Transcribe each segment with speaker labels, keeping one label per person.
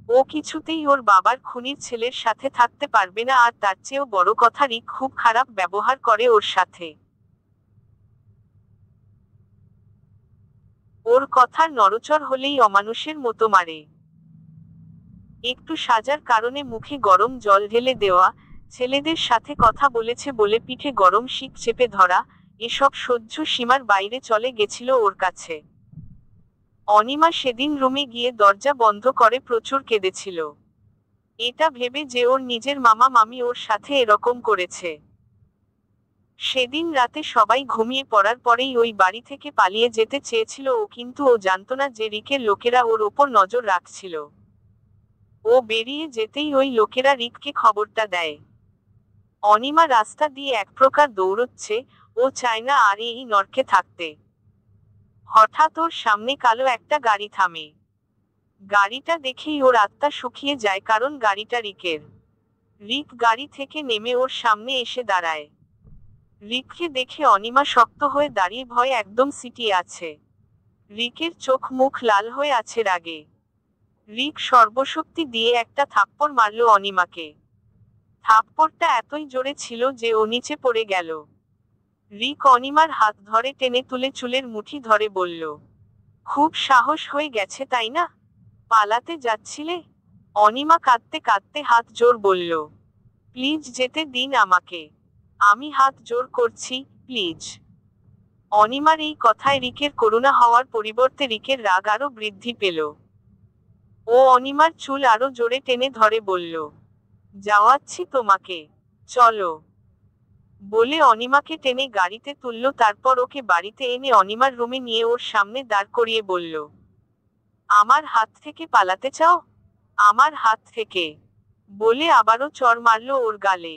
Speaker 1: ও কিছুতেই ওর বাবার খুনির ছেলের সাথে থাকতে পারবে না, আর তার চেয়েও বড় কথা রিক খুব খারাপ ব্যবহার করে ওর সাথে। ওর কথার নড়চড় হলেই অমানুষের মতো মারে। একটু সাজার কারণে মুখে গরম জল ঢেলে দেওয়া, ছেলেদের সাথে কথা বলেছে বলে পিঠে গরম শিক চেপে ধরা, এসব সহ্য সীমার বাইরে চলে গেছিল ওর কাছে। অনিমা সেদিন রুমে গিয়ে দরজা বন্ধ করে প্রচুর কেঁদেছিল। এটা ভেবে যে ওর নিজের মামা মামি ওর সাথে এরকম করেছে। সেদিন রাতে সবাই ঘুমিয়ে পড়ার পরেই ওই বাড়ি থেকে পালিয়ে যেতে চেয়েছিল ও, কিন্তু ও জানতো না যে রিকের লোকেরা ওর ওপর নজর রাখছিল। ও বেরিয়ে যেতেই ওই লোকেরা রিককে খবরটা দেয়। অনিমা রাস্তা দিয়ে এক প্রকার দৌড়চ্ছে, ও চায় না আর এই নরকে থাকতে। হঠাৎ ওর সামনে কালো একটা গাড়ি থামে। গাড়িটা দেখেই ওর আত্মা শুকিয়ে যায়, কারণ গাড়িটা রিকের। রিক গাড়ি থেকে নেমে ওর সামনে এসে দাঁড়ায়। রিককে দেখে অনিমা শক্ত হয়ে দাঁড়িয়ে ভয়ে একদম সিটিয়ে আছে। রিকের চোখ মুখ লাল হয়ে আছে রাগে। রিক সর্বশক্তি দিয়ে একটা থাপ্পড় মারল অনিমাকে। থাপ্পড়টা এতই জোরে ছিল যে ও নিচে পড়ে গেল। রিক অনিমার হাত ধরে টেনে তুলে চুলের মুঠি ধরে বলল, খুব সাহস হয়ে গেছে তাই না? পালাতে যাচ্ছিলে? অনিমা কাঁদতে কাঁদতে হাত জোর বলল, প্লিজ যেতে দিন আমাকে। আমি হাত জোর করছি, প্লিজ। অনিমার এই কথায় রিকের করুণা হওয়ার পরিবর্তে রিকের রাগ আরো বৃদ্ধি পেল। ও অনিমার চুল আরো জোরে টেনে ধরে বলল, যাওয়াচ্ছি তোমাকে, চলো। বলে অনিমাকে টেনে গাড়িতে তুলল, তারপর ওকে বাড়িতে এনে অনিমার রুমে নিয়ে ওর সামনে দাঁড় করিয়ে বলল, আমার হাত থেকে পালাতে চাও? আমার হাত থেকে? বলে আবারও চড় মারল ওর গালে।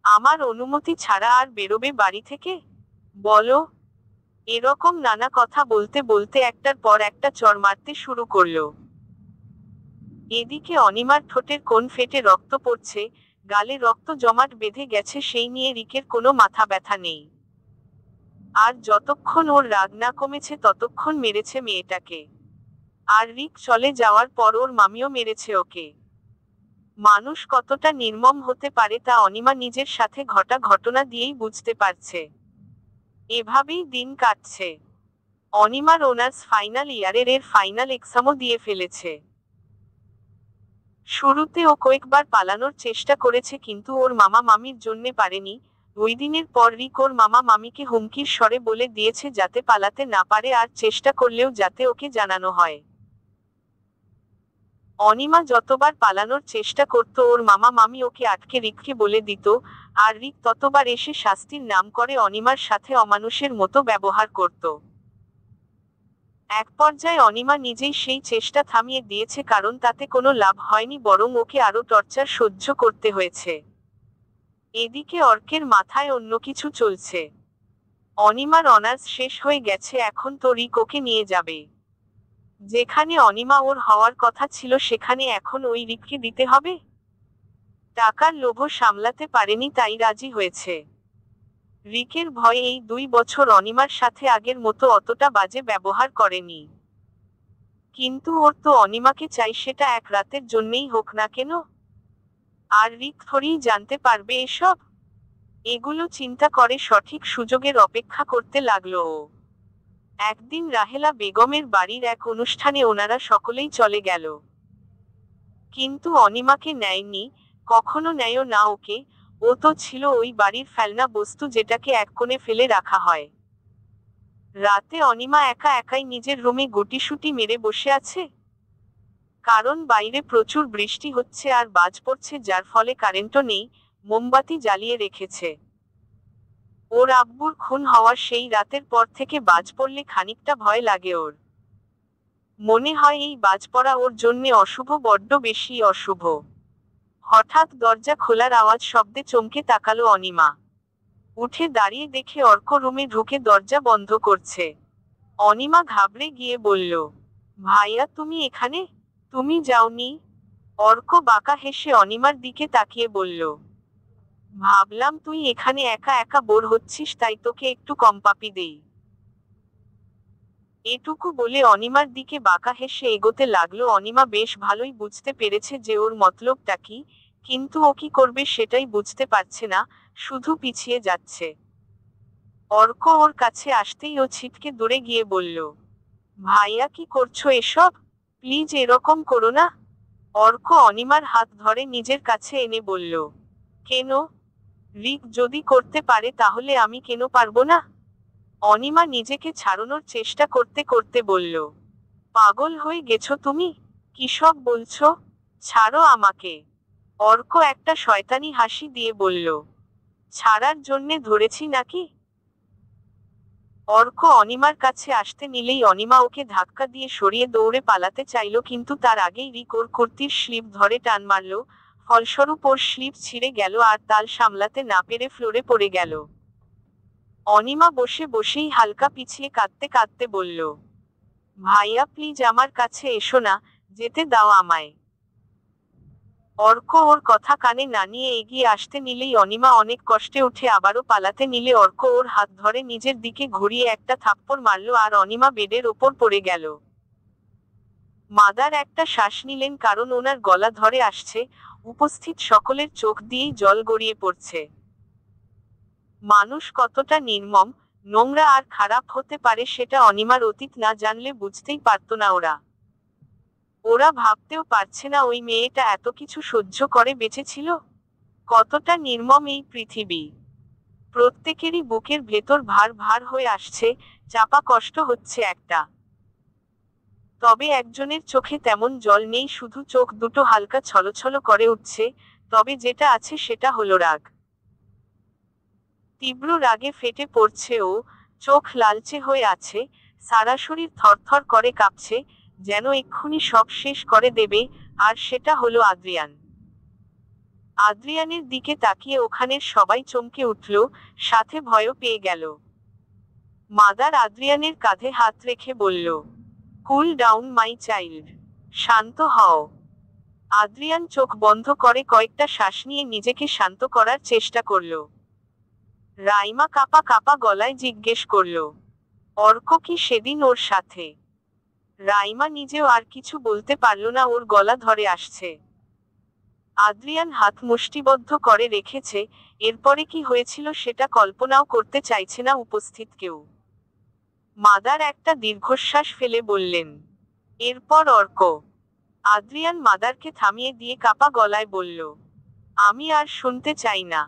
Speaker 1: আমার অনুমতি ছাড়া আর বেরোবে বাড়ি থেকে? বলো। এরকম নানা কথা বলতে বলতে একটার পর একটা চড় মারতে শুরু করলো। এদিকে অনিমার ঠোঁটের কোণ ফেটে রক্ত পড়ছে, গালে রক্ত জমাট বেঁধে গেছে, সেই নিয়ে রিকের কোনো মাথা ব্যথা নেই। আর যতক্ষণ ওর রাগ না কমেছে ততক্ষণ মেরেছে মেয়েটাকে। আর রিক চলে যাওয়ার পর ওর মামিও মেরেছে ওকে। মানুষ কতটা নির্মম হতে পারে তা অনিমা নিজের সাথে ঘটা ঘটনা দিয়েই বুঝতে পারছে। এভাবেই দিন কাটছে। অনিমার অনার্স ফাইনাল ইয়ারের ফাইনাল এক্সামও দিয়ে ফেলেছে। শুরুতে ও কয়েকবার পালানোর চেষ্টা করেছে, কিন্তু ওর মামা মামির জন্যে পারেনি। ওই দিনের পর রিক ওর মামা মামিকে হুমকির স্বরে বলে দিয়েছে যাতে পালাতে না পারে, আর চেষ্টা করলেও যাতে ওকে জানানো হয়। অনিমা যতবার পালানোর চেষ্টা করত ওর মামা মামি ওকে আটকে রিককে বলে দিত, আর রিক ততবার এসে শাস্তির নাম করে অনিমার সাথে অমানুষের মতো ব্যবহার করত। এক পর্যায়ে অনিমা নিজেই সেই চেষ্টা থামিয়ে দিয়েছে, কারণ তাতে কোনো লাভ হয়নি, বরং ওকে আরো টর্চার সহ্য করতে হয়েছে। এদিকে অর্কের মাথায় অন্য কিছু চলছে। অনিমার অনার্স শেষ হয়ে গেছে, এখন তো রিক ওকে নিয়ে যাবে। যেখানে অনিমা ওর হওয়ার কথা ছিল সেখানে এখন ওই রিককে দিতে হবে। টাকার লোভ সামলাতে পারেনি তাই রাজি হয়েছে। রিকের ভয়ে এই 2 বছর অনিমার সাথে আগের মতো অতটা বাজে ব্যবহার করেনি। কিন্তু ওর তো অনিমাকে চাই, সেটা এক রাতের জন্যেই হোক না কেন। আর রিক থোড়িই জানতে পারবে এসব। এগুলো চিন্তা করে সঠিক সুযোগের অপেক্ষা করতে লাগলো ও। একদিন রাহেলা বেগমের বাড়ির এক অনুষ্ঠানে ওনারা সকলেই চলে গেল। কিন্তু অনিমাকে নেয়নি, কখনো নেয়ও না ওকে। ও তো ছিল ওই বাড়ির ফেলনা বস্তু, যেটাকে এক কোণে ফেলে রাখা হয়। রাতে অনিমা একা একাই নিজের রুমে গুটিসুটি মেরে বসে আছে। কারণ বাইরে প্রচুর বৃষ্টি হচ্ছে আর বাজ পড়ছে, যার ফলে কারেন্টও নেই। মোমবাতি জ্বালিয়ে রেখেছে। ওর আব্বুর খুন হওয়ার সেই রাতের পর থেকে বাজ পড়লে খানিকটা ভয় লাগে ওর। মনে হয় এই বাজ পড়া ওর জন্যে অশুভ, বড্ড বেশি অশুভ। হঠাৎ দরজা খোলার আওয়াজ শব্দে চমকে তাকালো অনিমা। উঠে দাঁড়িয়ে দেখে অর্ক রুমে ঢুকে দরজা বন্ধ করছে। অনিমা ঘাবড়ে গিয়ে বলল, ভাইয়া তুমি এখানে? তুমি যাওনি? অর্ক বাঁকা হেসে অনিমার দিকে তাকিয়ে বলল, ভাবলাম তুই এখানে একা একা বোর হচ্ছিস, তাই তোকে একটু কম পাপি দেই। এটুকু বলে অনিমার দিকে বাঁকা হেসে এগোতে লাগলো। অনিমা বেশ ভালোই বুঝতে পেরেছে যে ওর মতলবটা কি, কিন্তু ও কি করবে সেটাই বুঝতে পারছে না, শুধু পিছিয়ে যাচ্ছে। অর্ক ওর কাছে আসতেই ও ছিটকে দূরে গিয়ে বলল, ভাইয়া কি করছো এসব? প্লিজ এরকম করো না। অর্ক অনিমার হাত ধরে নিজের কাছে এনে বলল, কেন? রিক যদি করতে পারে তাহলে আমি কেন পারবো না? অনিমা নিজেকে ছাড়ানোর চেষ্টা করতে করতে বলল, পাগল হয়ে গেছো তুমি? কিসব বলছো? ছাড়ো আমাকে। অর্ক একটা শয়তানি হাসি দিয়ে বলল, ছাড়ার জন্যে ধরেছি নাকি? অর্ক অনিমার কাছে আসতে নিলেই অনিমা ওকে ধাক্কা দিয়ে সরিয়ে দৌড়ে পালাতে চাইল, কিন্তু তার আগেই রিক ওর কুর্তির স্লিপ ধরে টান মারল। ফলস্বরূপ ওর স্লিপ ছিঁড়ে গেল আর তাল সামলাতে না পেরে ফ্লোরে পড়ে গেল। অনিমা বসে বসেই হালকা পিছিয়ে কাঁদতে কাঁদতে বলল, ভাইয়া প্লিজ আমার কাছে এসো না, যেতে দাও আমায়। অর্ক ওর কথা কানে না নিয়ে এগিয়ে আসতে নিলেই অনিমা অনেক কষ্টে উঠে আবারও পালাতে নিলে অর্ক ওর হাত ধরে নিজের দিকে ঘুরিয়ে একটা থাপ্পড় মারল আর অনিমা বেডের ওপর পড়ে গেল। মাদার একটা শ্বাস নিলেন, কারণ ওনার গলা ধরে আসছে। উপস্থিত সকলের চোখ দিয়েই জল গড়িয়ে পড়ছে। মানুষ কতটা নির্মম, নোংরা আর খারাপ হতে পারে সেটা অনিমার অতীত না জানলে বুঝতেই পারত না ওরা। ওরা ভাবতেও পারছে না ওই মেয়েটা এত কিছু সহ্য করে বেঁচে ছিল। কতটা নির্মম এই পৃথিবী। প্রত্যেকেরই বুকের ভেতর ভার ভার হয়ে আসছে, চাপা কষ্ট হচ্ছে একটা। তবে একজনের চোখে তেমন জল নেই, শুধু চোখ দুটো হালকা ছলছল করে উঠছে। তবে যেটা আছে সেটা হলো রাগ। তীব্র রাগে ফেটে পড়ছে ও, চোখ লালচে হয়ে আছে, সারা শরীর থরথর করে কাঁপছে, যেন এক্ষুনি সব শেষ করে দেবে। আর সেটা হলো আদ্রিয়ান। আদ্রিয়ানের দিকে তাকিয়ে ওখানের সবাই চমকে উঠল, সাথে ভয়ও পেয়ে গেল। মাদার আদ্রিয়ানের কাঁধে হাত রেখে বলল, কুল ডাউন মাই চাইল্ড। শান্ত হও। আদ্রিয়ান চোখ বন্ধ করে কয়েকটা শ্বাস নিয়ে নিজেকে শান্ত করার চেষ্টা করল। রাইমা কাপা কাপা গলায় জিজ্ঞেস করল, অর্ক কি সেদিন ওর সাথে? রাইমা নিজেও আর কিছু বলতে পারল না, ওর গলা ধরে আসছে। আদ্রিয়ান হাত মুষ্টিবদ্ধ করে রেখেছে, এরপরে কি হয়েছিল সেটা কল্পনাও করতে চাইছে না উপস্থিত কেউ। মাদার একটা দীর্ঘশ্বাস ফেলে বললেন, এরপর অর্ক? আদ্রিয়ান মাদারকে থামিয়ে দিয়ে কাপা গলায় বলল, আমি আর শুনতে চাই না।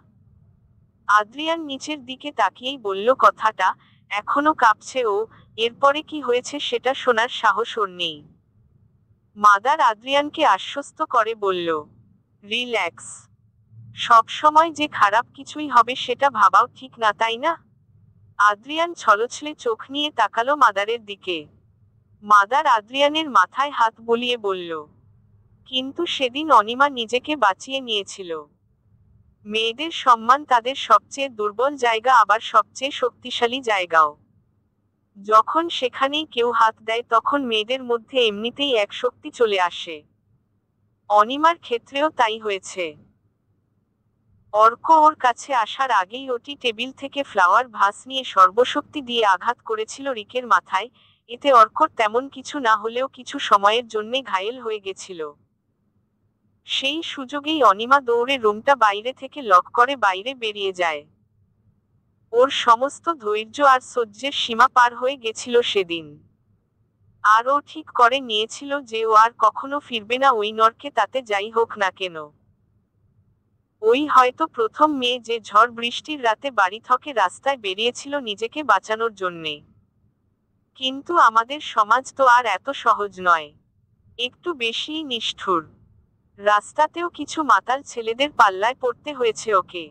Speaker 1: আদ্রিয়ান নিচের দিকে তাকিয়েই বলল কথাটা, এখনো কাঁপছে ও। এরপরে কি হয়েছে সেটা শোনার সাহস ওর নেই। মাদার আদ্রিয়ানকে আশ্বস্ত করে বলল, রিল্যাক্স। সব সময় যে খারাপ কিছুই হবে সেটা ভাবাও ঠিক না, তাই না? আদ্রিয়ান ছলছলে চোখ নিয়ে তাকালো মাদারের দিকে। মাদার আদ্রিয়ানের মাথায় হাত বুলিয়ে বলল, কিন্তু সেদিন অনিমা নিজেকে বাঁচিয়ে নিয়েছিল। মেয়েদের সম্মান তাদের সবচেয়ে দুর্বল জায়গা, আবার সবচেয়ে শক্তিশালী জায়গাও। যখন সেখানেই কেউ হাত দেয় তখন মেয়েদের মধ্যে এমনিতেই এক শক্তি চলে আসে। অনিমার ক্ষেত্রেও তাই হয়েছে। অর্ক ওর কাছে আসার আগেই ওটি টেবিল থেকে ফ্লাওয়ার ভাস নিয়ে সর্বশক্তি দিয়ে আঘাত করেছিল রিকের মাথায়। এতে অর্কর তেমন কিছু না হলেও কিছু সময়ের জন্যে ঘায়েল হয়ে গেছিল। সেই সুযোগেই অনিমা দৌড়ে রুমটা বাইরে থেকে লক করে বাইরে বেরিয়ে যায়। ওর সমস্ত ধৈর্য আর সহ্যের সীমা পার হয়ে গেছিল সেদিন। আর ও ঠিক করে নিয়েছিল যে ও আর কখনো ফিরবে না ওই নরকে, তাতে যাই হোক না কেন। ওই হয়তো প্রথম মেয়ে যে ঝড় বৃষ্টির রাতে বাড়ি থেকে রাস্তায় বেরিয়েছিল নিজেকে বাঁচানোর জন্যে। কিন্তু আমাদের সমাজ তো আর এত সহজ নয়, একটু বেশিই নিষ্ঠুর। রাস্তাতেও কিছু মাতাল ছেলেদের পাল্লায় পড়তে হয়েছে ওকে।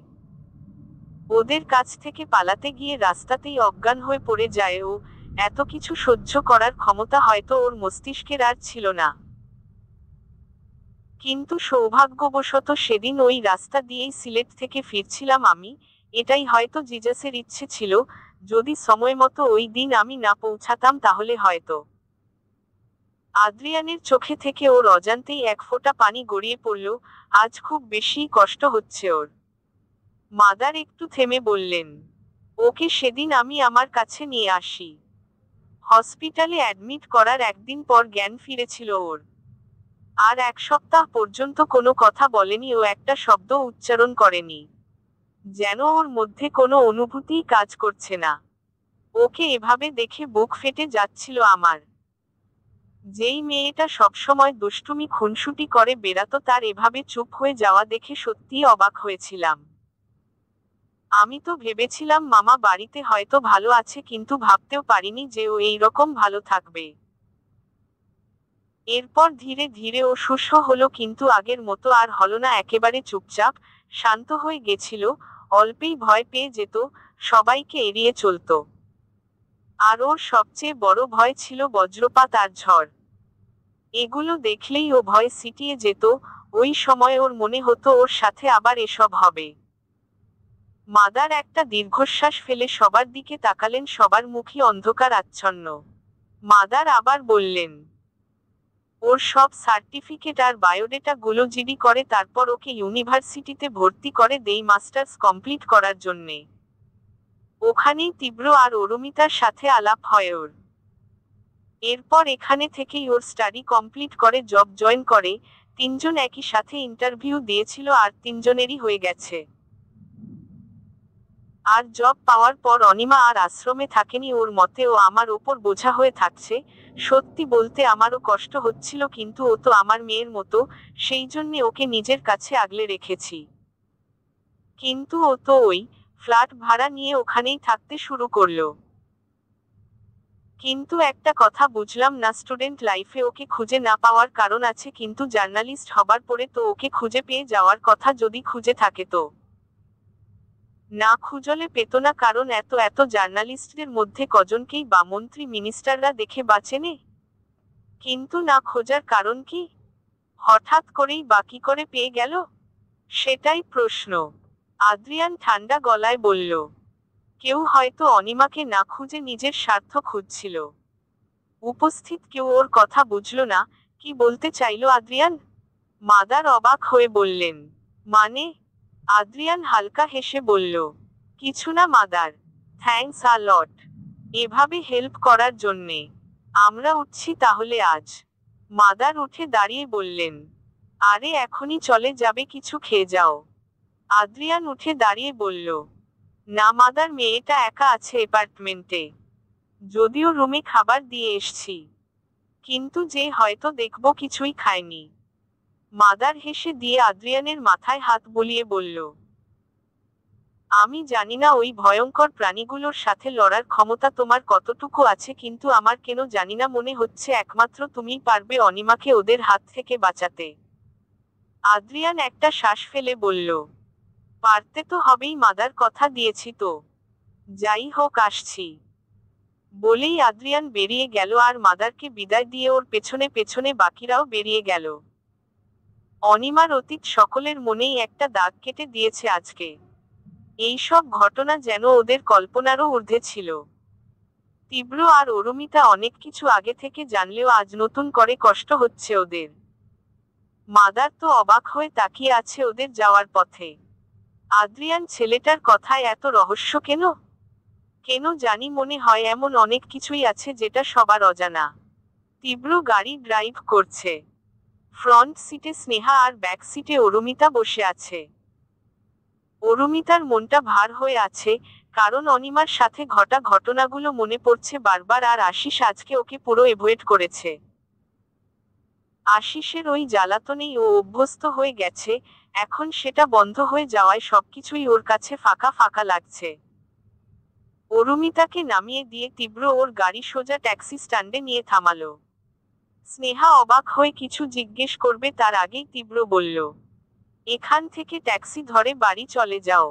Speaker 1: ওদের কাছ থেকে পালাতে গিয়ে রাস্তাতেই অজ্ঞান হয়ে পড়ে যায় ও। এত কিছু সহ্য করার ক্ষমতা হয়তো ওর মস্তিষ্কের আর ছিল না। কিন্তু সৌভাগ্যবশত সেদিন ওই রাস্তা দিয়েই সিলেট থেকে ফিরছিলাম আমি। এটাই হয়তো জিজাসের ইচ্ছে ছিল, যদি সময়মতো ওই দিন আমি না পৌঁছাতাম তাহলে হয়তো। আদ্রিয়ানের চোখে থেকে ওর অজান্তেই এক ফোঁটা পানি গড়িয়ে পড়ল। আজ খুব বেশি কষ্ট হচ্ছে ওর। মাদার একটু থেমে বললেন, ওকে সেদিন আমি আমার কাছে নিয়ে আসি। হসপিটালে অ্যাডমিট করার একদিন পর জ্ঞান ফিরেছিল ওর। আর 1 সপ্তাহ পর্যন্ত কোনো কথা বলেনি, ও একটা শব্দ উচ্চারণ করেনি। যেন ওর মধ্যে কোনো অনুভূতিই কাজ করছে না। ওকে এভাবে দেখে বুক ফেটে যাচ্ছিল আমার। যেই মেয়েটা সবসময় দুষ্টুমি খুনসুটি করে বেড়াতো, তার এভাবে চুপ হয়ে যাওয়া দেখে সত্যিই অবাক হয়েছিলাম। আমি তো ভেবেছিলাম মামা বাড়িতে হয়তো ভালো আছে, কিন্তু ভাবতেও পারিনি যে ও এইরকম ভালো থাকবে। এরপর ধীরে ধীরে ও সুস্থ হলো, কিন্তু আগের মতো আর হলো না। একেবারে চুপচাপ, শান্ত হয়ে গেছিল, অল্পেই ভয় পেয়ে যেত, সবাইকে এড়িয়ে চলতো। আর ওর সবচেয়ে বড় ভয় ছিল বজ্রপাত আর ঝড়। এগুলো দেখলেই ও ভয় সিটিয়ে যেত। ওই সময় ওর মনে হতো ওর সাথে আবার এসব হবে। মাদার একটা দীর্ঘশ্বাস ফেলে সবার দিকে তাকালেন, সবার মুখই অন্ধকার আচ্ছন্ন। মাদার আবার বললেন, ওর সব সার্টিফিকেট আর বায়োডেটা গুলো জিডি করে, তারপর ওকে ইউনিভার্সিটিতে ভর্তি করে দেই মাস্টার্স কমপ্লিট করার জন্যে। ওখানেই তীব্র আর অরুমিতার সাথে আলাপ হয় ওর। এরপর এখানে থেকেই ওর স্টাডি কমপ্লিট করে জব জয়েন করে। 3জন একই সাথে ইন্টারভিউ দিয়েছিল আর 3জনেরই হয়ে গেছে। আর জব পাওয়ার পর অনিমা আর আশ্রমে থাকেনি। ওর মতে ও আমার ওপর বোঝা হয়ে থাকছে। সত্যি বলতে আমারও কষ্ট হচ্ছিল, কিন্তু ও তো আমার মেয়ের মতো, সেই জন্যে ওকে নিজের কাছে আগলে রেখেছি। কিন্তু ও তো ওই ফ্ল্যাট ভাড়া নিয়ে ওখানেই থাকতে শুরু করলো। কিন্তু একটা কথা বুঝলাম না, স্টুডেন্ট লাইফে ওকে খুঁজে না পাওয়ার কারণ আছে, কিন্তু জার্নালিস্ট হবার পরে তো ওকে খুঁজে পেয়ে যাওয়ার কথা। যদি খুঁজে থাকে তো না খুঁজলে পেত না, কারণ এত এত জার্নালিস্টদের মধ্যে কজনকেই বা মন্ত্রী মিনিস্টাররা দেখে বাঁচেনে। কিন্তু না খোঁজার কারণ কি? হঠাৎ করেই বা কি করে পেয়ে গেল? সেটাই প্রশ্ন। আদ্রিয়ান ঠান্ডা গলায় বলল, কেউ হয়তো অনিমাকে না খুঁজে নিজের স্বার্থ খুঁজছিল। উপস্থিত কেউ ওর কথা বুঝল না। কি বলতে চাইলো আদ্রিয়ান? মাদার অবাক হয়ে বললেন, মানে? আদ্রিয়ান হালকা হেসে বলল, কিছু না মাদার, থ্যাঙ্কস আ লট এভাবে হেল্প করার জন্যে। আমরা উঠছি তাহলে আজ। মাদার উঠে দাঁড়িয়ে বললেন, আরে এখনই চলে যাবে, কিছু খেয়ে যাও। আদ্রিয়ান উঠে দাঁড়িয়ে বলল, না মাদার, মেয়েটা একা আছে অ্যাপার্টমেন্টে, যদিও রুমে খাবার দিয়ে এসছি, কিন্তু যে হয়তো দেখব কিছুই খায়নি। মাদার হেসে দিয়ে আদ্রিয়ানের মাথায় হাত বুলিয়ে বলল, আমি জানি না ওই ভয়ঙ্কর প্রাণীগুলোর সাথে লড়ার ক্ষমতা তোমার কতটুকু আছে, কিন্তু আমার কেন জানি না মনে হচ্ছে একমাত্র তুমিই পারবে অনিমাকে ওদের হাত থেকে বাঁচাতে। আদ্রিয়ান একটা শ্বাস ফেলে বলল, পারতে তো হবেই মাদার, কথা দিয়েছি তো। যাই হোক, আসছি। বলেই আদ্রিয়ান বেরিয়ে গেল, আর মাদারকে বিদায় দিয়ে ওর পেছনে পেছনে বাকিরাও বেরিয়ে গেল। অনিমার অতীত সকলের মনেই একটা দাগ কেটে দিয়েছে আজকে। এইসব ঘটনা যেন ওদের কল্পনারও ঊর্ধ্বে ছিল। তীব্র আর অরুমিতা অনেক কিছু আগে থেকে জানলেও আজ নতুন করে কষ্ট হচ্ছে ওদের। মাদার তো অবাক হয়ে তাকিয়ে আছে ওদের যাওয়ার পথে। আদ্রিয়ান ছেলেটার কথায় এত রহস্য কেন? কেন জানি মনে হয় এমন অনেক কিছুই আছে যেটা সবার অজানা। তীব্র গাড়ি ড্রাইভ করছে। ফ্রন্ট সিটে স্নেহা আর ব্যাক সিটে অরুমিতা বসে আছে। অরুমিতার মনটা ভার হয়ে আছে, কারণ অনিমার সাথে ঘটা ঘটনাগুলো মনে পড়ছে বারবার, আর আশিস আজকে ওকে পুরো এভয়েড করেছে। আশিসের ওই জ্বালাতনেই ও অভ্যস্ত হয়ে গেছে, এখন সেটা বন্ধ হয়ে যাওয়ায় সবকিছুই ওর কাছে ফাঁকা ফাঁকা লাগছে। অরুমিতাকে নামিয়ে দিয়ে তীব্র ওর গাড়ি সোজা ট্যাক্সি স্ট্যান্ডে নিয়ে থামালো। স্নেহা অবাক হয়ে কিছু জিজ্ঞেস করবে তার আগেই তীব্র বলল, এখান থেকে ট্যাক্সি ধরে বাড়ি চলে যাও।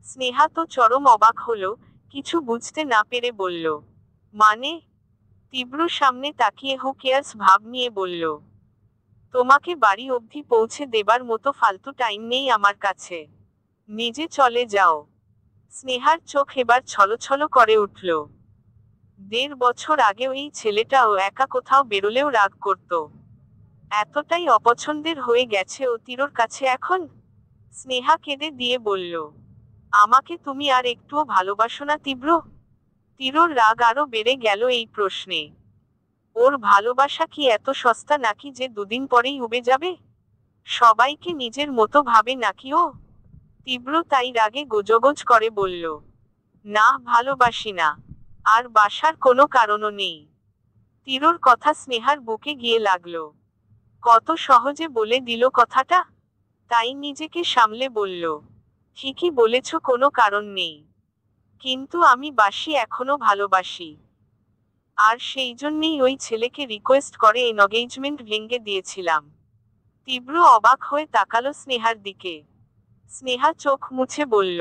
Speaker 1: স্নেহা তো চরম অবাক হলো, কিছু বুঝতে না পেরে বলল, মানে? তীব্র সামনে তাকিয়ে হু কেয়ার্স ভাব নিয়ে বলল, তোমাকে বাড়ি অবধি পৌঁছে দেবার মতো ফালতু টাইম নেই আমার কাছে, নিজে চলে যাও। স্নেহার চোখ এবার ছলছল করে উঠল। 1.5 বছর আগেও এই ছেলেটাও একা কোথাও বেরোলেও রাগ করত। এতটাই অপছন্দের হয়ে গেছে ও তীব্রর কাছে এখন? স্নেহা কেঁদে দিয়ে বলল, আমাকে তুমি আর একটুও ভালোবাসো না তীব্র? তীরর রাগ আরো বেড়ে গেল এই প্রশ্নে। ওর ভালোবাসা কি এত সস্তা নাকি যে দুদিন পরেই উবে যাবে? সবাইকে নিজের মতো ভাবে নাকি ও? তীব্র তাই রাগে গোজগোজ করে বলল, না, ভালোবাসি না। আর বাসার কোনো কারণও নেই। তীরর কথা স্নেহার বুকে গিয়ে লাগলো। কত সহজে বলে দিল কথাটা। তাই নিজেকে সামলে বলল, ঠিকই বলেছ, কোনো কারণ নেই। কিন্তু আমি বাসি, এখনো ভালোবাসি। আর সেই জন্যেই ওই ছেলেকে রিকোয়েস্ট করে এনগেজমেন্ট ভেঙে দিয়েছিলাম। তীব্র অবাক হয়ে তাকালো স্নেহার দিকে। স্নেহা চোখ মুছে বলল,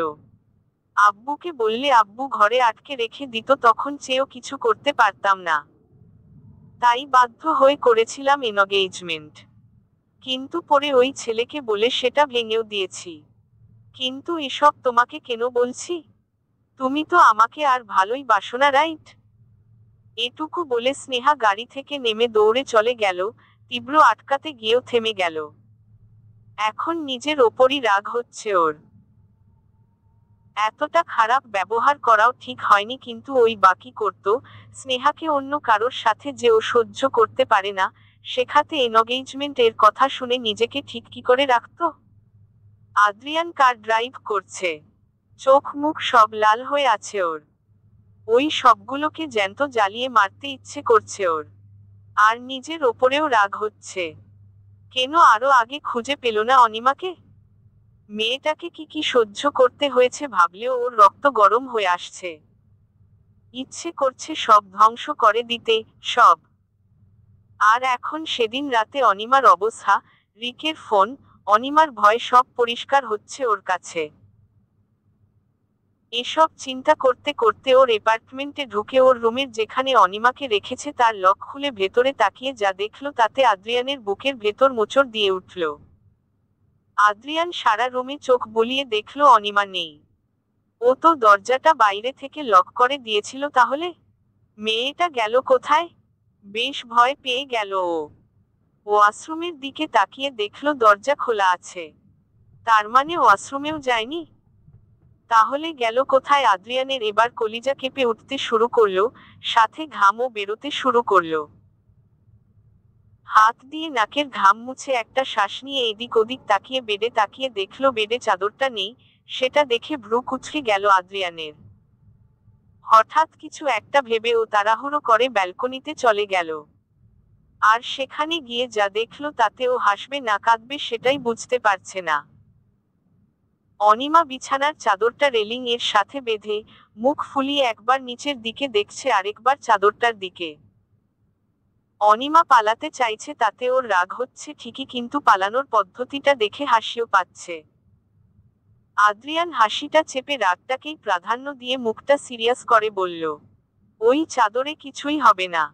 Speaker 1: আব্বুকে বললে আব্বু ঘরে আটকে রেখে দিত, তখন চেয়েও কিছু করতে পারতাম না। তাই বাধ্য হয়ে করেছিলাম এনগেজমেন্ট। কিন্তু পরে ওই ছেলেকে বলে সেটা ভেঙেও দিয়েছি। কিন্তু এসব তোমাকে কেন বলছি? তুমি তো আমাকে আর ভালোই বাসো না, রাইট? এটুকু বলে স্নেহা গাড়ি থেকে নেমে দৌড়ে চলে গেল। তীব্র আটকাতে গিয়েও থেমে গেল। এখন নিজের ওপরই রাগ হচ্ছে ওর। এতটা খারাপ ব্যবহার করাও ঠিক হয়নি, কিন্তু ওই বাকি করত। স্নেহাকে অন্য কারোর সাথে যে ও সহ্য করতে পারে না, সেখাতে এনগেজমেন্ট এর কথা শুনে নিজেকে ঠিক কি করে রাখত? আদ্রিয়ান কার ড্রাইভ করছে। চোখ মুখ সব লাল হয়ে আছে ওর। ওই সবগুলোকে জ্যান্ত জ্বালিয়ে মারতে ইচ্ছে করছে ওর। আর নিজের ওপরেও রাগ হচ্ছে। কেন আরো আগে খুঁজে পেল না অনিমাকে? মেয়েটাকে কি কি সহ্য করতে হয়েছে ভাবলেও ওর রক্ত গরম হয়ে আসছে। ইচ্ছে করছে সব ধ্বংস করে দিতে, সব। আর এখন সেদিন রাতে অনিমার অবস্থা, রিকের ফোন, অনিমার ভয়, সব পরিষ্কার হচ্ছে ওর কাছে। এসব চিন্তা করতে করতে ওর অ্যাপার্টমেন্টে ঢুকে ওর রুমের যেখানে অনিমাকে রেখেছে তার লক খুলে ভেতরে তাকিয়ে যা দেখল তাতে আদ্রিয়ানের বুকের ভেতর মোচড় দিয়ে উঠল। আদ্রিয়ান সারা রুমে চোখ বুলিয়ে দেখল অনিমা নেই। ও তো দরজাটা বাইরে থেকে লক করে দিয়েছিল, তাহলে মেয়েটা গেল কোথায়? বেশ ভয় পেয়ে গেল ও। ওয়াশরুমের দিকে তাকিয়ে দেখল দরজা খোলা আছে। তার মানে ওয়াশরুমেও যায়নি। তাহলে গেল কোথায়? আদ্রিয়ানের এবার কলিজা কেঁপে উঠতে শুরু করলো, সাথে ঘামও বেরোতে শুরু করলো। হাত দিয়ে নাকের ঘাম মুছে একটা শ্বাস নিয়ে এদিক ওদিক তাকিয়ে বেডে তাকিয়ে দেখল বেডে চাদরটা নেই। সেটা দেখে ভ্রু কুঁচকে গেল আদ্রিয়ানের। হঠাৎ কিছু একটা ভেবে ও তাড়াহুড়ো করে ব্যালকনিতে চলে গেল। আর সেখানে গিয়ে যা দেখল তাতে ও হাসবে না কাঁদবে সেটাই বুঝতে পারছে না। অনিমা বিছানার চাদরটা রেলিং এর সাথে বেঁধে, মুখ ফুলিয়ে একবার নিচের দিকে দেখছে, আরেকবার চাদরটার দিকে। অনিমা পালাতে চাইছে, তাতে ওর রাগ হচ্ছে ঠিকই, কিন্তু পালানোর পদ্ধতিটা দেখে হাসিও পাচ্ছে। আদ্রিয়ান হাসিটা চেপে রাগটাকেই প্রাধান্য দিয়ে মুখটা সিরিয়াস করে বলল, ওই চাদরে কিছুই হবে না।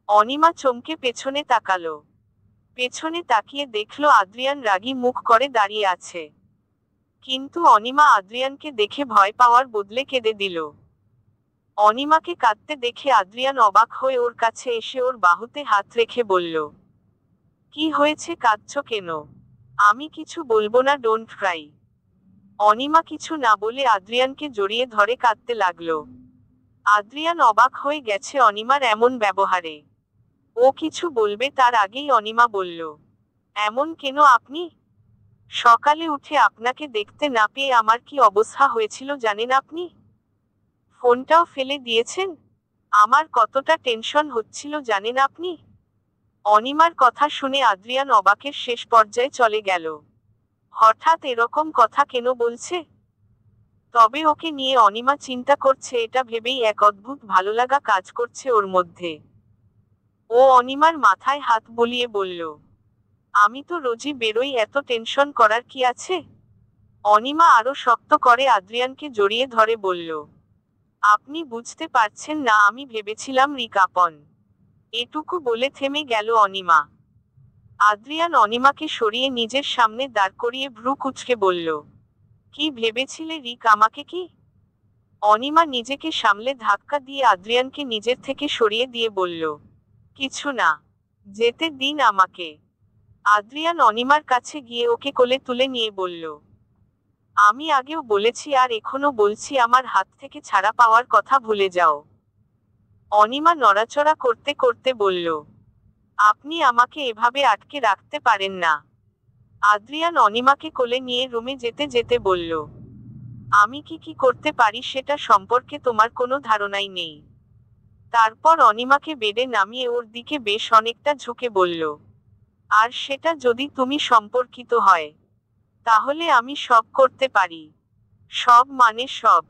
Speaker 1: অনিমা চমকে পেছনে তাকালো। পেছনে তাকিয়ে দেখল আদ্রিয়ান রাগী মুখ করে দাঁড়িয়ে আছে। কিন্তু অনিমা আদ্রিয়ানকে দেখে ভয় পাওয়ার বদলে কেঁদে দিল। অনিমাকে কাঁদতে দেখে আদ্রিয়ান অবাক হয়ে ওর কাছে এসে ওর বাহুতে হাত রেখে বলল, কি হয়েছে, কাঁদছো কেন? আমি কিছু বলবো না, ডোন্ট ক্রাই। অনিমা কিছু না বলে আদ্রিয়ানকে জড়িয়ে ধরে কাঁদতে লাগলো। আদ্রিয়ান অবাক হয়ে গেছে অনিমার এমন ব্যবহারে। ও কিছু বলবে তার আগেই অনিমা বলল, এমন কেন আপনি? সকালে উঠে আপনাকে দেখতে না পেয়ে আমার কি অবস্থা হয়েছিল জানেন আপনি? ফোনটাও ফেলে দিয়েছেন। আমার কতটা টেনশন হচ্ছিল জানেন আপনি? অনিমার কথা শুনে আদ্রিয়ান অবাকের শেষ পর্যায়ে চলে গেল। হঠাৎ এরকম কথা কেন বলছে? তবে ওকে নিয়ে অনিমা চিন্তা করছে এটা ভেবেই এক অদ্ভুত ভালোলাগা কাজ করছে ওর মধ্যে। ও অনিমার মাথায় হাত বুলিয়ে বলল, আমি তো রোজই বেরোই, এত টেনশন করার কি আছে? অনিমা আরো শক্ত করে আদ্রিয়ানকে জড়িয়ে ধরে বলল, আপনি বুঝতে পারছেন না, আমি ভেবেছিলাম রিক আপন। এটুকু বলে থেমে গেল অনিমা। আদ্রিয়ান অনিমাকে সরিয়ে নিজের সামনে দাঁড় করিয়ে ভ্রু কুঁচকে বলল, কি ভেবেছিলে রিক আমাকে? কি? অনিমা নিজেকে সামলে ধাক্কা দিয়ে আদ্রিয়ানকে নিজের থেকে সরিয়ে দিয়ে বলল, কিছু না, যেতে দিন আমাকে। আদ্রিয়ান অনিমার কাছে গিয়ে ওকে কোলে তুলে নিয়ে বলল, আমি আগেও বলেছি আর এখনো বলছি, আমার হাত থেকে ছাড়া পাওয়ার কথা ভুলে যাও। অনিমা নড়াচড়া করতে করতে বলল, আপনি আমাকে এভাবে আটকে রাখতে পারেন না। আদ্রিয়ান অনিমাকে কোলে নিয়ে রুমে যেতে যেতে বলল, আমি কি করতে পারি সেটা সম্পর্কে তোমার কোনো ধারণাই নেই। তারপর অনিমাকে বেডে নামিয়ে ওর দিকে বেশ অনেকটা ঝুঁকে বলল, আর সেটা যদি তুমি সম্পর্কিত হয়, তাহলে আমি সব করতে পারি। সব মানে সব।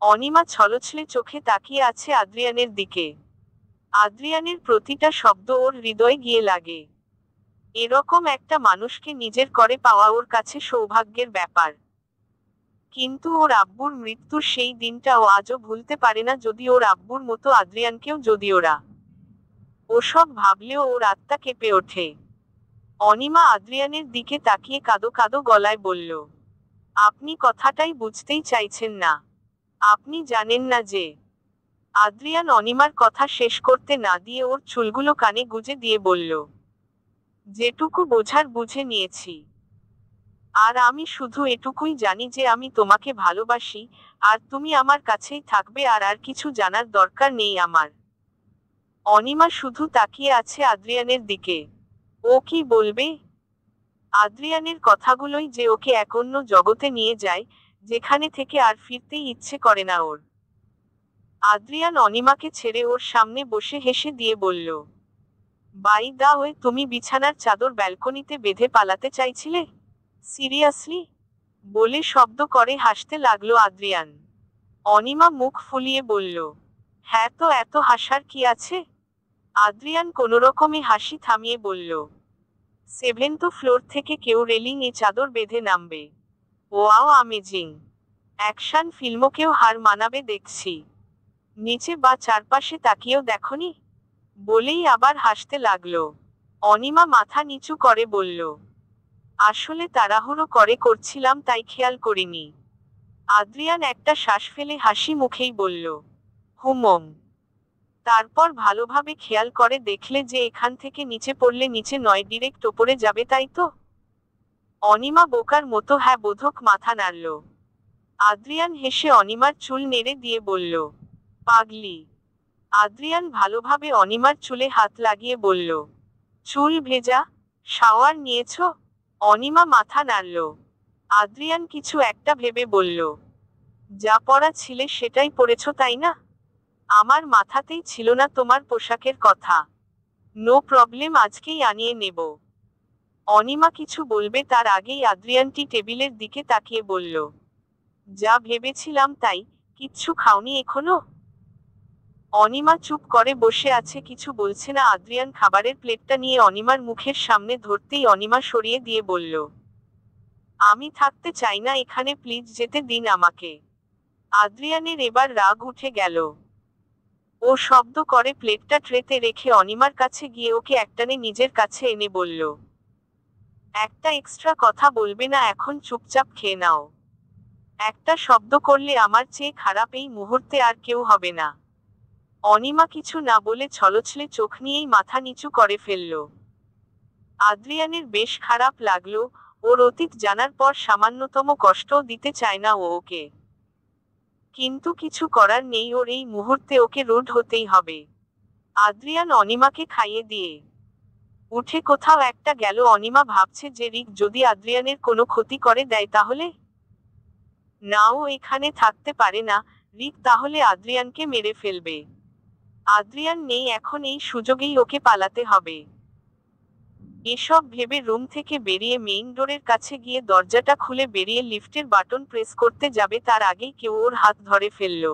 Speaker 1: অনিমা ছলছলে চোখে তাকিয়ে আছে আদ্রিয়ানের দিকে। আদ্রিয়ানের প্রতিটা শব্দ ওর হৃদয়ে গিয়ে লাগে। এরকম একটা মানুষকে নিজের করে পাওয়া ওর কাছে সৌভাগ্যের ব্যাপার। কিন্তু ওর আব্বুর মৃত্যুর সেই দিনটা ও আজও ভুলতে পারে না। যদি ওর আব্বুর মতো আদ্রিয়ানকেও যদি ওরা ওসব ভাবলেও ওর আত্মা কেঁপে ওঠে। অনিমা আদ্রিয়ানের দিকে তাকিয়ে কাঁদো কাঁদো গলায় বলল, আপনি কথাটাই বুঝতেই চাইছেন না। আপনি জানেন না যে। আদ্রিয়ান অনিমার কথা শেষ করতে না দিয়ে ওর চুলগুলো কানে গুজে দিয়ে বলল, যেটুকু বোঝার বুঝে নিয়েছি। আর আমি শুধু এটুকুই জানি যে আমি তোমাকে ভালোবাসি, আর তুমি আমার কাছেই থাকবে, আর আর কিছু জানার দরকার নেই আমার। অনিমা শুধু তাকিয়ে আছে আদ্রিয়ানের দিকে। ও কি বলবে? আদ্রিয়ানের কথাগুলোই যে ওকে এক অন্য জগতে নিয়ে যায়, যেখানে থেকে আর ফিরতেই ইচ্ছে করে না ওর। আদ্রিয়ান অনিমাকে ছেড়ে ওর সামনে বসে হেসে দিয়ে বলল, বাই দা ওয়ে, তুমি বিছানার চাদর ব্যালকনিতে বেঁধে পালাতে চাইছিলে? সিরিয়াসলি? বলে শব্দ করে হাসতে লাগলো আদ্রিয়ান। অনিমা মুখ ফুলিয়ে বলল, হ্যাঁ তো এত হাসার কি আছে? আদ্রিয়ান কোনোরকমে হাসি থামিয়ে বলল, সেভেন্থ ফ্লোর থেকে কেউ রেলিং এ চাদর বেঁধে নামবে? Wow, amazing. অ্যাকশন ফিল্মকেও হার মানাবে দেখছি। নিচে বা চারপাশে তাকিয়েও দেখনি? বলেই আবার হাসতে লাগলো। অনিমা মাথা নিচু করে বলল, আসলে তাড়াহুড়ো করে করছিলাম তাই খেয়াল করিনি। আদ্রিয়ান একটা শ্বাস ফেলে হাসি মুখেই বলল, হুমম। তারপর ভালোভাবে খেয়াল করে দেখলে যে এখান থেকে নিচে পড়লে নিচে নয়, ডিরেক্ট ওপরে যাবে, তাই তো? অনিমা বোকার মতো হ্যাঁ বোধক মাথা নাড়ল। আদ্রিয়ান হেসে অনিমার চুল নেড়ে দিয়ে বলল, পাগলি। আদ্রিয়ান ভালোভাবে অনিমার চুলে হাত লাগিয়ে বলল, চুল ভেজা? শাওয়ার নিয়েছ? অনিমা মাথা নাড়ল। আদ্রিয়ান কিছু একটা ভেবে বলল, যা পরা ছিলে সেটাই পরেছ তাই না? আমার মাথাতেই ছিল না তোমার পোশাকের কথা। নো প্রবলেম, আজকেই আনিয়ে নেব। অনিমা কিছু বলবে তার আগেই আদ্রিয়ানটি টেবিলের দিকে তাকিয়ে বলল, যা ভেবেছিলাম তাই। কিচ্ছু খাওনি এখনো? অনিমা চুপ করে বসে আছে, কিছু বলছে না। আদ্রিয়ান খাবারের প্লেটটা নিয়ে অনিমার মুখের সামনে ধরতেই অনিমা সরিয়ে দিয়ে বলল, আমি থাকতে চাই না এখানে, প্লিজ যেতে দিন আমাকে। আদ্রিয়ানের এবার রাগ উঠে গেল। ও শব্দ করে প্লেটটা ট্রেতে রেখে অনিমার কাছে গিয়ে ওকে একটানে নিজের কাছে এনে বলল, একটা এক্সট্রা কথা বলবে না এখন, চুপচাপ খেয়ে নাও। একটা শব্দ করলে আমার চেয়ে খারাপ এই মুহূর্তে আর কেউ হবে না। অনিমা কিছু না বলে ছলছলে চোখ নিয়েই মাথা নিচু করে ফেলল। আদ্রিয়ানের বেশ খারাপ লাগলো। ওর অতীত জানার পর সামান্যতম কষ্টও দিতে চায় না ও ওকে। কিন্তু কিছু করার নেই, ওর এই মুহূর্তে ওকে রুড হতেই হবে। আদ্রিয়ান অনিমাকে খাইয়ে দিয়ে উঠে কোথাও একটা গেল। অনিমা ভাবছে যে রিক যদি আদ্রিয়ানের কোনো ক্ষতি করে দেয় তাহলে? না, ও এখানে থাকতে পারে না। রিক তাহলে আদ্রিয়ানকে মেরে ফেলবে। আদ্রিয়ান নেই এখন, এই সুযোগেই ওকে পালাতে হবে। এসব ভেবে রুম থেকে বেরিয়ে মেইন ডোরের কাছে গিয়ে দরজাটা খুলে বেরিয়ে লিফটের বাটন প্রেস করতে যাবে তার আগেই কেউ ওর হাত ধরে ফেলল।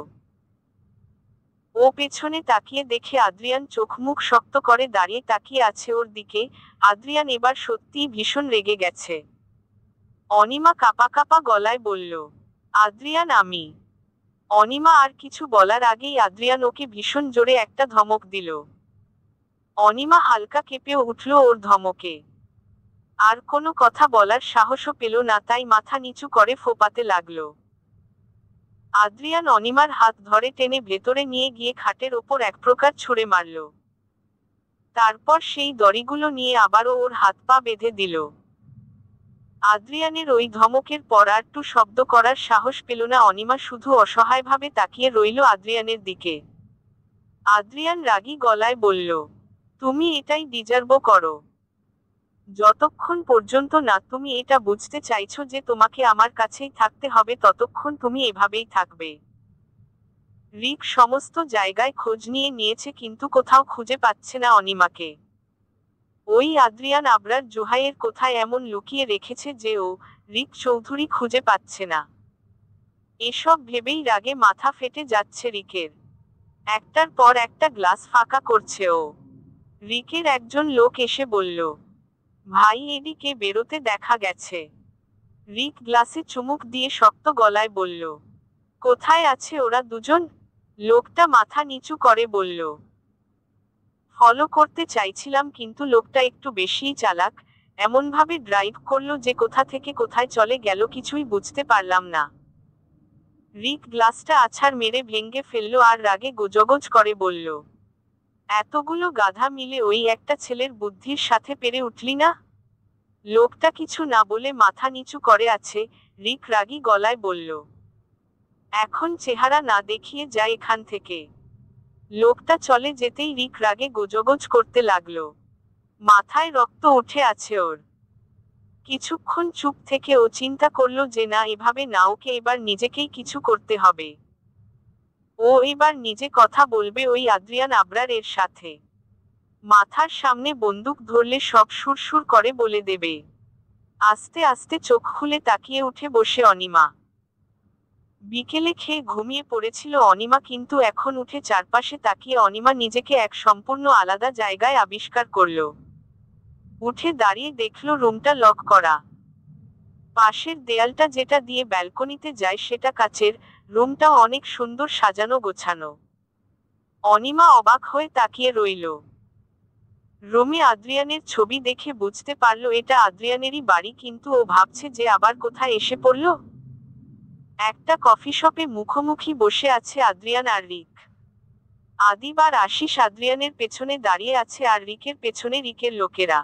Speaker 1: ও পেছনে তাকিয়ে দেখে আদ্রিয়ান চোখ মুখ শক্ত করে দাঁড়িয়ে তাকিয়ে আছে ওর দিকে। আদ্রিয়ান এবার সত্যিই ভীষণ রেগে গেছে। অনিমা কাঁপা কাঁপা গলায় বলল, আদ্রিয়ান আমি। অনিমা আর কিছু বলার আগেই আদ্রিয়ান ওকে ভীষণ জোরে একটা ধমক দিল। অনিমা হালকা কেঁপে উঠল ওর ধমকে। আর কোনো কথা বলার সাহসও পেল না, তাই মাথা নিচু করে ফোঁপাতে লাগলো। আদ্রিয়ান অনিমার হাত ধরে টেনে ভেতরে নিয়ে গিয়ে খাটের ওপর এক প্রকার ছুঁড়ে মারল। তারপর সেই দড়িগুলো নিয়ে আবারও ওর হাত পা বেঁধে দিল। আদ্রিয়ানের ওই ধমকের পর আর টু শব্দ করার সাহস পেল না অনিমা, শুধু অসহায়ভাবে তাকিয়ে রইল আদ্রিয়ানের দিকে। আদ্রিয়ান রাগী গলায় বলল, তুমি এটাই ডিজার্ভ করো। যতক্ষণ পর্যন্ত না তুমি এটা বুঝতে চাইছো যে তোমাকে আমার কাছেই থাকতে হবে ততক্ষণ তুমি এভাবেই থাকবে। রিক সমস্ত জায়গায় খোঁজ নিয়ে নিয়েছে কিন্তু কোথাও খুঁজে পাচ্ছে না অনিমাকে। ওই আদ্রিয়ান আবরার জোহাইয়ের কোথায় এমন লুকিয়ে রেখেছে যে ও, রিক চৌধুরী খুঁজে পাচ্ছে না। এসব ভেবেই রাগে মাথা ফেটে যাচ্ছে রিকের। একটার পর একটা গ্লাস ফাঁকা করছে ও। রিকের একজন লোক এসে বলল, ভাই এদিকে বেরোতে দেখা গেছে। রিক গ্লাসে চুমুক দিয়ে শক্ত গলায় বলল, কোথায় আছে ওরা দুজন? লোকটা মাথা নিচু করে বলল, ফলো করতে চাইছিলাম কিন্তু লোকটা একটু বেশিই চালাক, এমনভাবে ড্রাইভ করলো যে কোথা থেকে কোথায় চলে গেল কিছুই বুঝতে পারলাম না। রিক গ্লাসটা আছাড় মেরে ভেঙে ফেলল আর রাগে গোজগোজ করে বলল, এতগুলো গাধা মিলে ওই একটা ছেলের বুদ্ধির সাথে পেরে উঠলি না? লোকটা কিছু না বলে মাথা নিচু করে আছে। রিক রাগী গলায় বলল, এখন চেহারা না দেখিয়ে যায় এখান থেকে। লোকটা চলে যেতেই রিক রাগে গোজগোজ করতে লাগলো। মাথায় রক্ত উঠে আছে ওর। কিছুক্ষণ চুপ থেকে ও চিন্তা করলো যে না, এভাবে না, ওকে এবার নিজেকেই কিছু করতে হবে। ও এবার নিজে কথা বলবে ওই আদ্রিয়ান আবরার এর সাথে। মাথার সামনে বন্দুক ধরলে সব সুরসুর করে বলে দেবে। আস্তে আস্তে চোখ খুলে তাকিয়ে উঠে বসে অনিমা। বিকেলে খেয়ে ঘুমিয়ে পড়েছিল অনিমা, কিন্তু এখন উঠে চারপাশে তাকিয়ে অনিমা নিজেকে এক সম্পূর্ণ আলাদা জায়গায় আবিষ্কার করল। উঠে দাঁড়িয়ে দেখল রুমটা লক করা। পাশের দেয়ালটা যেটা দিয়ে ব্যালকনিতে যায় সেটা কাচের। রুমটাও অনেক সুন্দর সাজানো গোছানো। অনিমা অবাক হয়ে তাকিয়ে রইল। রুমে আদ্রিয়ানের ছবি দেখে বুঝতে পারল এটা আদ্রিয়ানেরই বাড়ি, কিন্তু ও ভাবছে যে আবার কোথায় এসে পড়ল। একটা কফি শপে মুখোমুখি বসে আছে আদ্রিয়ান আর রিক। আদিব আর আশিস আদ্রিয়ানের পেছনে দাঁড়িয়ে আছে আর রিকের পেছনে রিকের লোকেরা।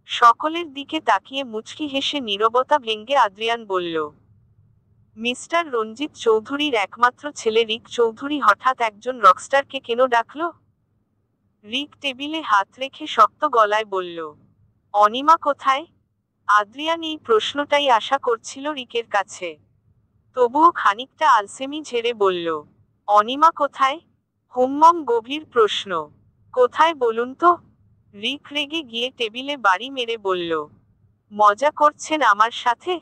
Speaker 1: সকলের দিকে তাকিয়ে মুচকি হেসে নীরবতা ভেঙে আদ্রিয়ান বলল, মিস্টার রঞ্জিত চৌধুরীর একমাত্র ছেলে রিক চৌধুরী হঠাৎ একজন রকস্টারকে কেন ডাকলো? রিক টেবিলে হাত রেখে শক্ত গলায় বলল, অনিমা কোথায়? আদ্রিয়ান এই প্রশ্নটাই আশা করছিল রিকের কাছে। তবুও খানিকটা আলসেমি ঝেড়ে বলল, অনিমা কোথায়? হুম্মম গভীর প্রশ্ন। কোথায় বলুন তো? রিক রেগে গিয়ে টেবিলে বাড়ি মেরে বলল, মজা করছেন আমার সাথে?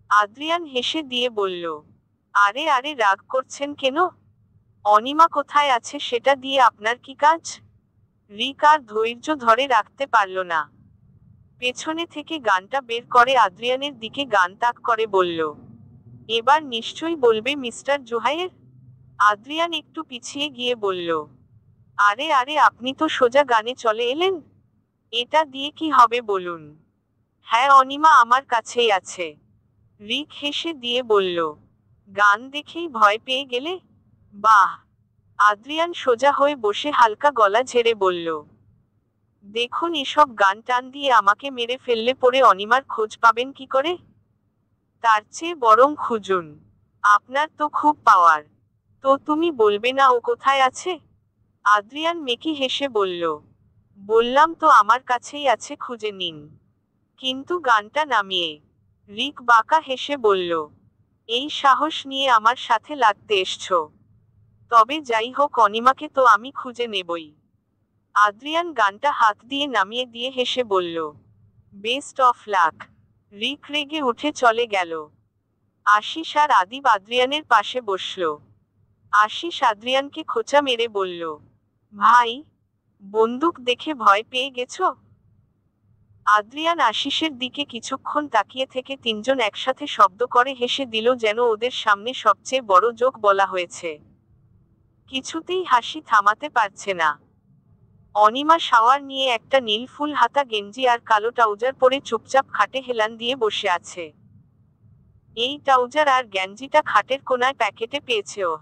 Speaker 1: আদ্রিয়ান হেসে দিয়ে বলল, আরে আরে রাগ করছেন কেন? অনিমা কোথায় আছে সেটা দিয়ে আপনার কি কাজ? রিক আর ধৈর্য ধরে রাখতে পারল না। পেছনে থেকে গানটা বের করে আদ্রিয়ানের দিকে গান তাক করে বলল, এবার নিশ্চয়ই বলবে মিস্টার জোহাইয়ের? আদ্রিয়ান একটু পিছিয়ে গিয়ে বলল, আরে আরে আপনি তো সোজা গানে চলে এলেন। এটা দিয়ে কি হবে বলুন? হ্যাঁ, অনিমা আমার কাছেই আছে। রিক হেসে দিয়ে বলল, গান দেখেই ভয় পেয়ে গেলে? বাহ! আদ্রিয়ান সোজা হয়ে বসে হালকা গলা ঝেড়ে বলল, দেখুন এসব গান টান দিয়ে আমাকে মেরে ফেললে পরে অনিমার খোঁজ পাবেন কি করে? তার চেয়ে বরং খুঁজুন। আপনার তো খুব পাওয়ার। তো তুমি বলবে না ও কোথায় আছে? আদ্রিয়ান মেকি হেসে বলল, বললাম তো আমার কাছেই আছে, খুঁজে নিন। কিন্তু গানটা নামিয়ে। রিক বাঁকা হেসে বলল, এই সাহস নিয়ে আমার সাথে লাগতে এসছো? তবে যাই হোক, অনিমাকে তো আমি খুঁজে নেবই। আদ্রিয়ান গানটা হাত দিয়ে নামিয়ে দিয়ে হেসে বলল, বেস্ট অফ লাক। রিক রেগে উঠে চলে গেল। আশিস আর আদিব আদ্রিয়ানের পাশে বসল। আশিস আদ্রিয়ানকে খোঁচা মেরে বলল, ভাই, বন্দুক দেখে ভয় পেয়ে গেছো? আদ্রিয়ান আশিসের দিকে কিছুক্ষণ তাকিয়ে থেকে তিনজন একসাথে শব্দ করে হেসে দিল, যেন ওদের সামনে সবচেয়ে বড় জোক বলা হয়েছে। কিছুতেই হাসি থামাতে পারছে না। অনিমা শাওয়ার নিয়ে একটা নীল ফুল হাতা গেঞ্জি আর কালো ট্রাউজার পরে চুপচাপ খাটে হেলান দিয়ে বসে আছে। এই ট্রাউজার আর গেঞ্জিটা খাটের কোনায় প্যাকেটে পেয়েছে ও।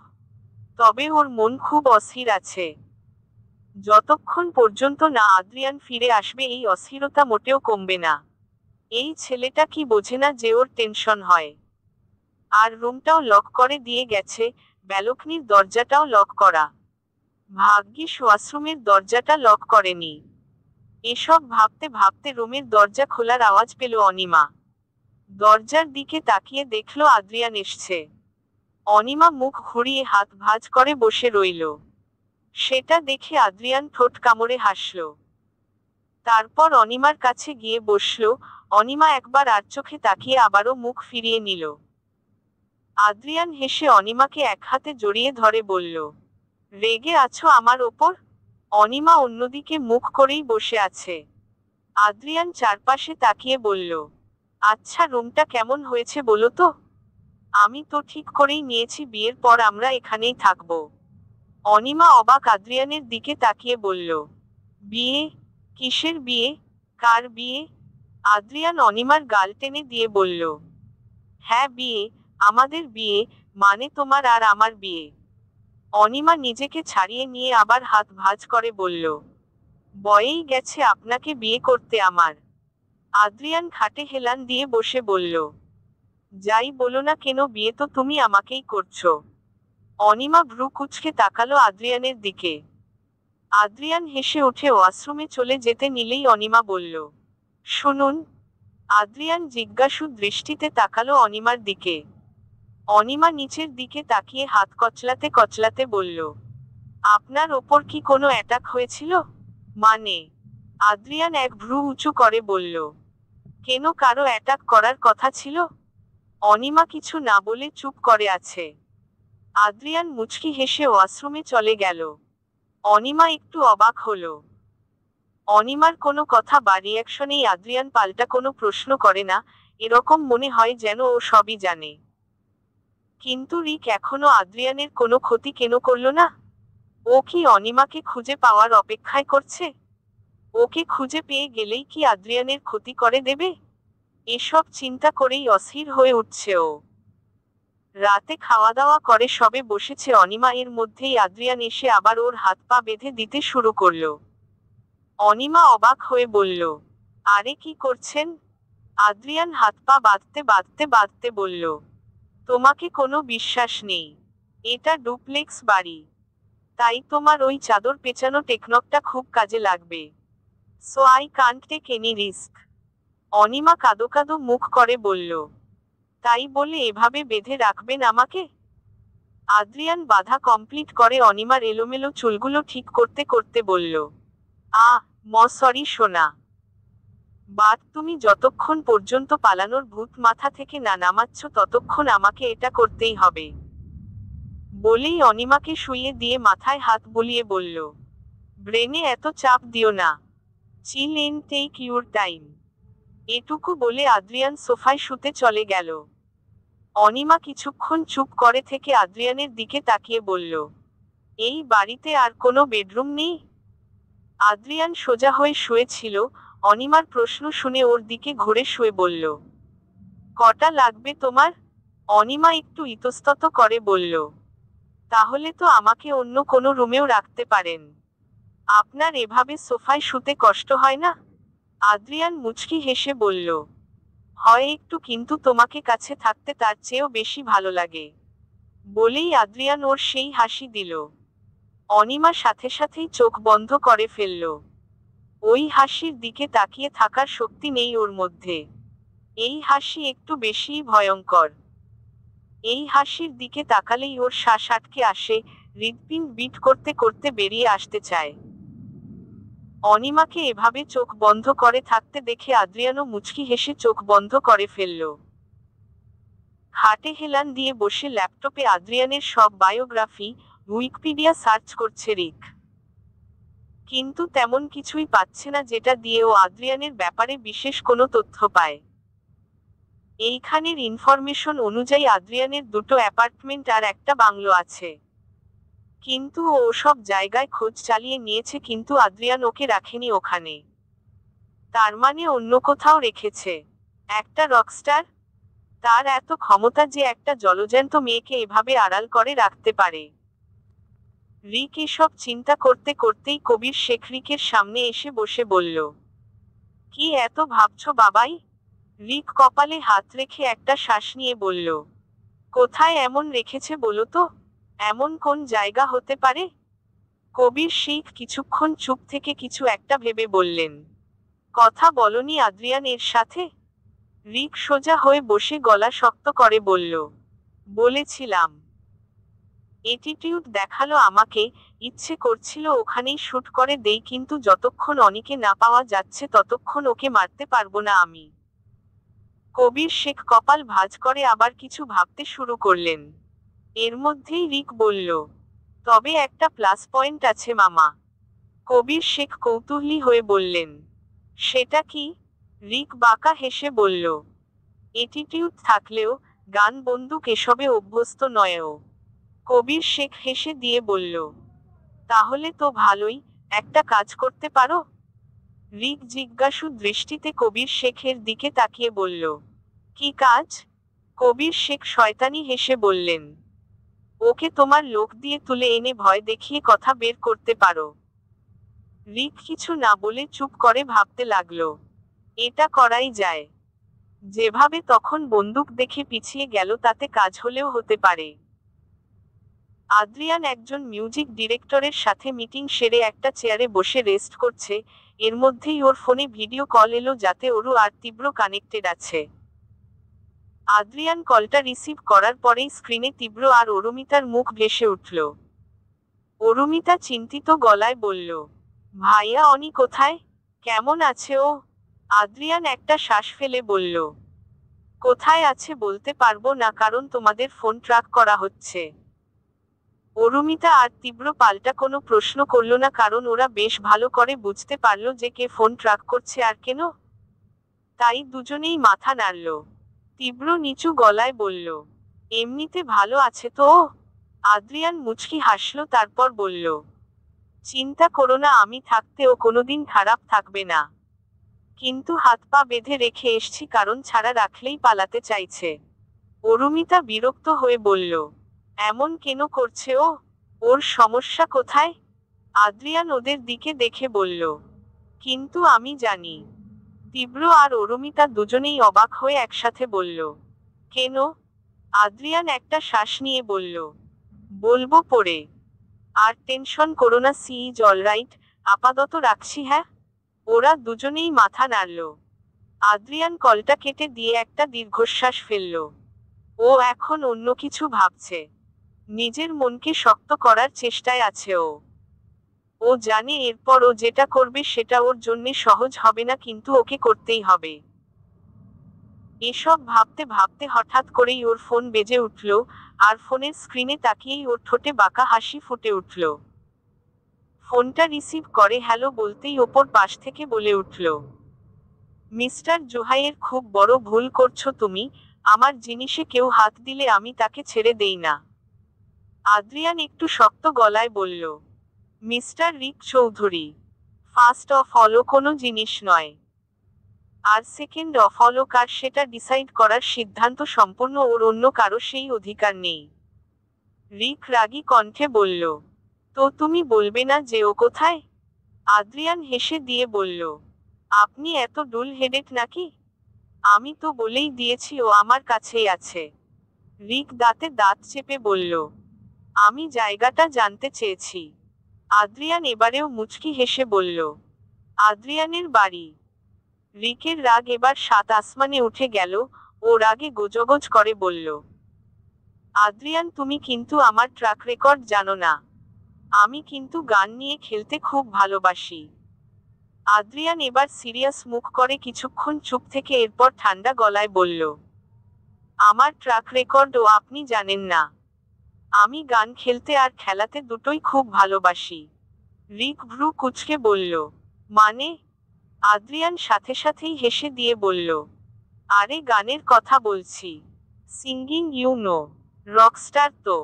Speaker 1: তবে ওর মন খুব অস্থির আছে। যতক্ষণ পর্যন্ত না আদ্রিয়ান ফিরে আসবে এই অস্থিরতা মোটেও কমবে না। এই ছেলেটা কি বোঝে না যে ওর টেনশন হয়? আর রুমটাও লক করে দিয়ে গেছে, ব্যালকনির দরজাটাও লক করা। ভাগ্যিস ওয়াশরুমের দরজাটা লক করেনি। এসব ভাবতে ভাবতে রুমের দরজা খোলার আওয়াজ পেল অনিমা। দরজার দিকে তাকিয়ে দেখল আদ্রিয়ান এসছে। অনিমা মুখ ঘুরিয়ে হাত ভাঁজ করে বসে রইল। সেটা দেখে আদ্রিয়ান ঠোঁট কামড়ে হাসল। তারপর অনিমার কাছে গিয়ে বসল। অনিমা একবার আর চোখে তাকিয়ে আবারও মুখ ফিরিয়ে নিল। আদ্রিয়ান হেসে অনিমাকে এক হাতে জড়িয়ে ধরে বলল, রেগে আছো আমার ওপর? অনিমা অন্যদিকে মুখ করেই বসে আছে। আদ্রিয়ান চারপাশে তাকিয়ে বলল, আচ্ছা রুমটা কেমন হয়েছে বলো তো? আমি তো ঠিক করেই নিয়েছি বিয়ের পর আমরা এখানেই থাকব। অনিমা অবাক আদ্রিয়ানের দিকে তাকিয়ে বলল, বিয়ে? কিসের বিয়ে? কার বিয়ে? আদ্রিয়ান অনিমার গাল টেনে দিয়ে বলল, হ্যাঁ বিয়ে, আমাদের বিয়ে, মানে তোমার আর আমার বিয়ে। অনিমা নিজেকে ছাড়িয়ে নিয়ে আবার হাত ভাঁজ করে বলল, বয়েই গেছে আপনাকে বিয়ে করতে আমার। আদ্রিয়ান খাটে হেলান দিয়ে বসে বলল, যাই বলো না কেন বিয়ে তো তুমি আমাকেই করছো। অনিমা ভ্রু কুঁচকে তাকালো আদ্রিয়ানের দিকে। আদ্রিয়ান হেসে উঠে ওয়াশরুমে চলে যেতে নিলেই অনিমা বলল, শুনুন। আদ্রিয়ান জিজ্ঞাসু দৃষ্টিতে তাকালো অনিমার দিকে। অনিমা নিচের দিকে তাকিয়ে হাত কচলাতে কচলাতে বলল, আপনার ওপর কি কোনো অ্যাটাক হয়েছিল? মানে? আদ্রিয়ান এক ভ্রু উঁচু করে বলল, কেন কারো অ্যাটাক করার কথা ছিল? অনিমা কিছু না বলে চুপ করে আছে। আদ্রিয়ান মুচকি হেসে ওয়াশরুমে চলে গেল। অনিমা একটু অবাক হলো। অনিমার কোনো কথা বা রিয়াকশনেই আদ্রিয়ান পাল্টা কোনো প্রশ্ন করে না, এরকম মনে হয় যেন ও সবই জানে। কিন্তু রিক এখনো আদ্রিয়ানের কোনো ক্ষতি কেন করল না? ও কি অনিমাকে খুঁজে পাওয়ার অপেক্ষায় করছে? ওকে খুঁজে পেয়ে গেলেই কি আদ্রিয়ানের ক্ষতি করে দেবে? এসব চিন্তা করেই অস্থির হয়ে উঠছে ও। রাতে খাওয়া দাওয়া করে সবে বসেছে অনিমা, এর মধ্যেই আদ্রিয়ান এসে আবার ওর হাত পা বেঁধে দিতে শুরু করল। অনিমা অবাক হয়ে বলল, আরে কি করছেন? আদ্রিয়ান হাত পা বাঁধতে বাঁধতে বাঁধতে বলল, তোমাকে কোনো বিশ্বাস নেই। এটা ডুপ্লেক্স বাড়ি, তাই তোমার ওই চাদর পেঁচানো টেকনকটা খুব কাজে লাগবে। So I can't take any risk. Anima কাঁদো কাঁদো মুখ করে বলল, তাই বলে এভাবে বেঁধে রাখবেন আমাকে? আদ্রিয়ান বাধা কমপ্লিট করে অনিমার এলোমেলো চুলগুলো ঠিক করতে করতে বলল, সরি সোনা। বাট তুমি যতক্ষণ পর্যন্ত পালানোর ভূত মাথা থেকে না নামাচ্ছ ততক্ষণ আমাকে এটা করতেই হবে। বলেই অনিমাকে শুইয়ে দিয়ে মাথায় হাত বুলিয়ে বলল, ব্রেনে এত চাপ দিও না। চিল এন্ড টেক ইউর টাইম। এটুকু বলে আদ্রিয়ান সোফায় শুতে চলে গেল। অনিমা কিছুক্ষণ চুপ করে থেকে আদ্রিয়ানের দিকে তাকিয়ে বলল, এই বাড়িতে আর কোনো বেডরুম নেই? আদ্রিয়ান সোজা হয়ে শুয়েছিল। অনিমার প্রশ্ন শুনে ওর দিকে ঘুরে শুয়ে বলল, কটা লাগবে তোমার? অনিমা একটু ইতস্তত করে বলল, তাহলে তো আমাকে অন্য কোনো রুমেও রাখতে পারেন। আপনার এভাবে সোফায় শুতে কষ্ট হয় না? আদ্রিয়ান মুচকি হেসে বলল, হয় একটু, কিন্তু তোমাকে কাছে থাকতে তার চেয়েও বেশি ভালো লাগে। বলেই আদ্রিয়ান ওর সেই হাসি দিল। অনিমা সাথে সাথেই চোখ বন্ধ করে ফেলল। ওই হাসির দিকে তাকিয়ে থাকার শক্তি নেই ওর মধ্যে। এই হাসি একটু বেশিই ভয়ঙ্কর। এই হাসির দিকে তাকালেই ওর শ্বাস আটকে আসে, হৃৎপিণ্ড বিট করতে করতে বেরিয়ে আসতে চায়। অনিমাকে এভাবে চোখ বন্ধ করে থাকতে দেখে আদ্রিয়ানও মুচকি হেসে চোখ বন্ধ করে ফেলল। খাটে হেলান দিয়ে বসে ল্যাপটপে আদ্রিয়ানের সব বায়োগ্রাফি, উইকিপিডিয়া সার্চ করছে রিক। কিন্তু তেমন কিছুই পাচ্ছে না যেটা দিয়ে ও আদ্রিয়ানের ব্যাপারে বিশেষ কোনো তথ্য পায়। এইখানের ইনফরমেশন অনুযায়ী আদ্রিয়ানের দুটো অ্যাপার্টমেন্ট আর একটা বাংলো আছে। কিন্তু ও সব জায়গায় খোঁজ চালিয়ে নিয়েছে, কিন্তু আদ্রিয়ান ওকে রাখেনি ওখানে। তার মানে অন্য কোথাও রেখেছে। একটা রকস্টার? তার এত ক্ষমতা যে একটা জলজ্যান্ত মেয়েকে এভাবে আড়াল করে রাখতে পারে। রিক এসব চিন্তা করতে করতেই কবির শেখ রিকের সামনে এসে বসে বলল, কি এত ভাবছো বাবাই? রিক কপালে হাত রেখে একটা শ্বাস নিয়ে বলল, কোথায় এমন রেখেছে বলো তো? এমন কোন জায়গা হতে পারে? কবির শেখ কিছুক্ষণ চুপ থেকে কিছু একটা ভেবে বললেন, কথা বলনি আদ্রিয়ান এর সাথে? রিক সোজা হয়ে বসে গলা শক্ত করে বলল, বলেছিলাম। এটিটিউড দেখালো আমাকে, ইচ্ছে করছিল ওখানেই শুট করে দেই, কিন্তু যতক্ষণ অনিকে না পাওয়া যাচ্ছে ততক্ষণ ওকে মারতে পারবো না আমি। কবির শেখ কপাল ভাঁজ করে আবার কিছু ভাবতে শুরু করলেন। এর মধ্যেই রিক বলল, তবে একটা প্লাস পয়েন্ট আছে মামা। কবির শেখ কৌতূহলী হয়ে বললেন, সেটা কি? রিক বাঁকা হেসে বলল, এটিটিউড থাকলেও গান বন্দুক এসবে অভ্যস্ত নয় ও। কবির শেখ হেসে দিয়ে বলল, তাহলে তো ভালোই, একটা কাজ করতে পারো? রিক জিজ্ঞাসু দৃষ্টিতে কবির শেখের দিকে তাকিয়ে বলল, কি কাজ? কবির শেখ শয়তানি হেসে বললেন, ওকে তোমার লোক দিয়ে তুলে এনে ভয় দেখিয়ে কথা বের করতে পারো। রিক কিছু না বলে চুপ করে ভাবতে লাগলো, এটা করাই যায়। যেভাবে তখন বন্দুক দেখে পিছিয়ে গেল তাতে কাজ হলেও হতে পারে। আদ্রিয়ান একজন মিউজিক ডিরেক্টরের সাথে মিটিং সেরে একটা চেয়ারে বসে রেস্ট করছে, এর মধ্যেই ওর ফোনে ভিডিও কল এলো যাতে ওরু আর তীব্র কানেক্টেড আছে। আদ্রিয়ান কলটা রিসিভ করার পরেই স্ক্রিনে তীব্র আর অরুমিতার মুখ ভেসে উঠল। অরুমিতা চিন্তিত গলায় বলল, ভাইয়া অনি কোথায়? কেমন আছে ও? আদ্রিয়ান একটা শ্বাস ফেলে বলল, কোথায় আছে বলতে পারবো না, কারণ তোমাদের ফোন ট্র্যাক করা হচ্ছে। অরুমিতা আর তীব্র পাল্টা কোনো প্রশ্ন করল না, কারণ ওরা বেশ ভালো করে বুঝতে পারল যে কে ফোন ট্র্যাক করছে আর কেন। তাই দুজনেই মাথা নাড়ল। তীব্র নিচু গলায় বলল, এমনিতে ভালো আছে তো ও? আদ্রিয়ান মুচকি হাসল, তারপর বলল, চিন্তা করো না, আমি থাকতে ও কোনোদিন খারাপ থাকবে না। কিন্তু হাত পা বেঁধে রেখে এসছি, কারণ ছাড়া রাখলেই পালাতে চাইছে। অরুমিতা বিরক্ত হয়ে বলল, এমন কেন করছে ও? ওর সমস্যা কোথায়? আদ্রিয়ান ওদের দিকে দেখে বলল, কিন্তু আমি জানি। তীব্র আর অরুমিতা দুজনেই অবাক হয়ে একসাথে বলল, কেন? আদ্রিয়ান একটা শ্বাস নিয়ে বলল, বলবো পরে। আর টেনশন করো না, সি ইজ অলরাইট, আপাতত রাখছি হ্যাঁ। ওরা দুজনেই মাথা নাড়ল। আদ্রিয়ান কলটা কেটে দিয়ে একটা দীর্ঘশ্বাস ফেলল। ও এখন অন্য কিছু ভাবছে। নিজের মনকে শক্ত করার চেষ্টায় আছে ও। ও জানে এরপর ও যেটা করবে সেটা ওর জন্যে সহজ হবে না, কিন্তু ওকে করতেই হবে। এসব ভাবতে ভাবতে হঠাৎ করেই ওর ফোন বেজে উঠল, আর ফোনের স্ক্রিনে তাকিয়েই ওর ঠোঁটে বাঁকা হাসি ফুটে উঠল। ফোনটা রিসিভ করে হ্যালো বলতেই ওপর পাশ থেকে বলে উঠল, মিস্টার জোহাইয়ের খুব বড় ভুল করছো তুমি, আমার জিনিসে কেউ হাত দিলে আমি তাকে ছেড়ে দেই না। আদ্রিয়ান একটু শক্ত গলায় বলল, mister Rik Chowdhury, first of all কোনো জিনিস নয়। আর সেকেন্ড অফ অল কার সেটা ডিসাইড করার সিদ্ধান্ত সম্পূর্ণ ওর, অন্য কারো সেই অধিকার নেই। রিক রাগী কণ্ঠে বলল, তো তুমি বলবে না যে ও কোথায়? আদ্রিয়ান হেসে দিয়ে বলল, আপনি এত ডুল হেডেড নাকি? আমি তো বলেই দিয়েছি ও আমার কাছেই আছে। রিক দাঁতে দাঁত চেপে বলল, আমি জায়গাটা জানতে চেয়েছি। আদ্রিয়ান এবারেও মুচকি হেসে বলল, আদ্রিয়ানের বাড়ি। রিকের রাগ এবার সাত আসমানে উঠে গেল, ও রাগে গোজগোজ করে বলল, আদ্রিয়ান তুমি কিন্তু আমার ট্র্যাক রেকর্ড জানো না। আমি কিন্তু গান নিয়ে খেলতে খুব ভালোবাসি। আদ্রিয়ান এবার সিরিয়াস মুখ করে কিছুক্ষণ চুপ থেকে এরপর ঠান্ডা গলায় বলল, আমার ট্র্যাক রেকর্ডও আপনি জানেন না? আমি গান খেলতে আর খেলাতে দুটোই খুব ভালোবাসি। রিক ভ্রু কুঁচকে বলল, মানে? আদ্রিয়ান সাথে সাথেই হেসে দিয়ে বলল, আরে গানের কথা বলছি। Singing you know. রকস্টার তো।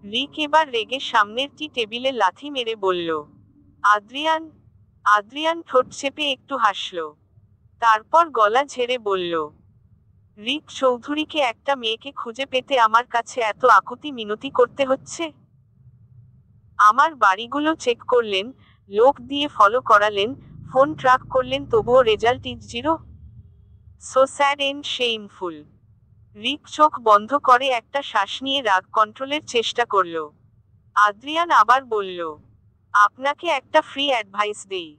Speaker 1: রিক এবার রেগে সামনের টেবিলে লাথি মেরে বলল, আদ্রিয়ান। আদ্রিয়ান ঠোঁট চেপে একটু হাসল, তারপর গলা ঝেড়ে বলল, রিক চৌধুরীকে একটা মেয়েকে খুঁজে পেতে আমার কাছে এত আকুতি মিনতি করতে হচ্ছে? আমার বাড়িগুলো চেক করলেন, লোক দিয়ে ফলো করালেন, ফোন ট্র্যাক করলেন, তবুও result is zero. So sad and shameful. Rick চোখ বন্ধ করে একটা শ্বাস নিয়ে রাগ কন্ট্রোলের চেষ্টা করল। আদ্রিয়ান আবার বলল, আপনাকে একটা ফ্রি অ্যাডভাইস দেই,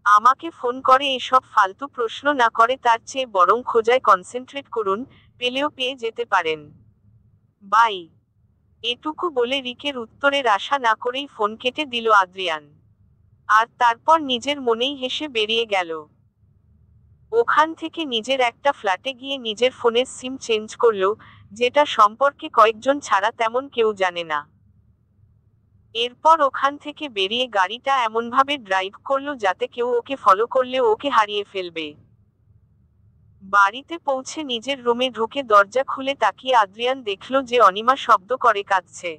Speaker 1: আমাকে ফোন করে এসব ফালতু প্রশ্ন না করে তার চেয়ে বরং খোঁজায় কনসেন্ট্রেট করুন, পেলেও পেয়ে যেতে পারেন। বাই। এটুকু বলে রিকের উত্তরের আশা না করেই ফোন কেটে দিল আদ্রিয়ান। আর তারপর নিজের মনেই হেসে বেরিয়ে গেল। ওখান থেকে নিজের একটা ফ্ল্যাটে গিয়ে নিজের ফোনের সিম চেঞ্জ করলো, যেটা সম্পর্কে কয়েকজন ছাড়া তেমন কেউ জানে না। এরপর ওখান থেকে বেরিয়ে গাড়িটা এমনভাবে ড্রাইভ করলো যাতে কেউ ওকে ফলো করলেও ওকে হারিয়ে ফেলবে। বাড়িতে পৌঁছে নিজের রুমে ঢুকে দরজা খুলে তাকিয়ে আদ্রিয়ান দেখল যে অনিমা শব্দ করে কাঁদছে।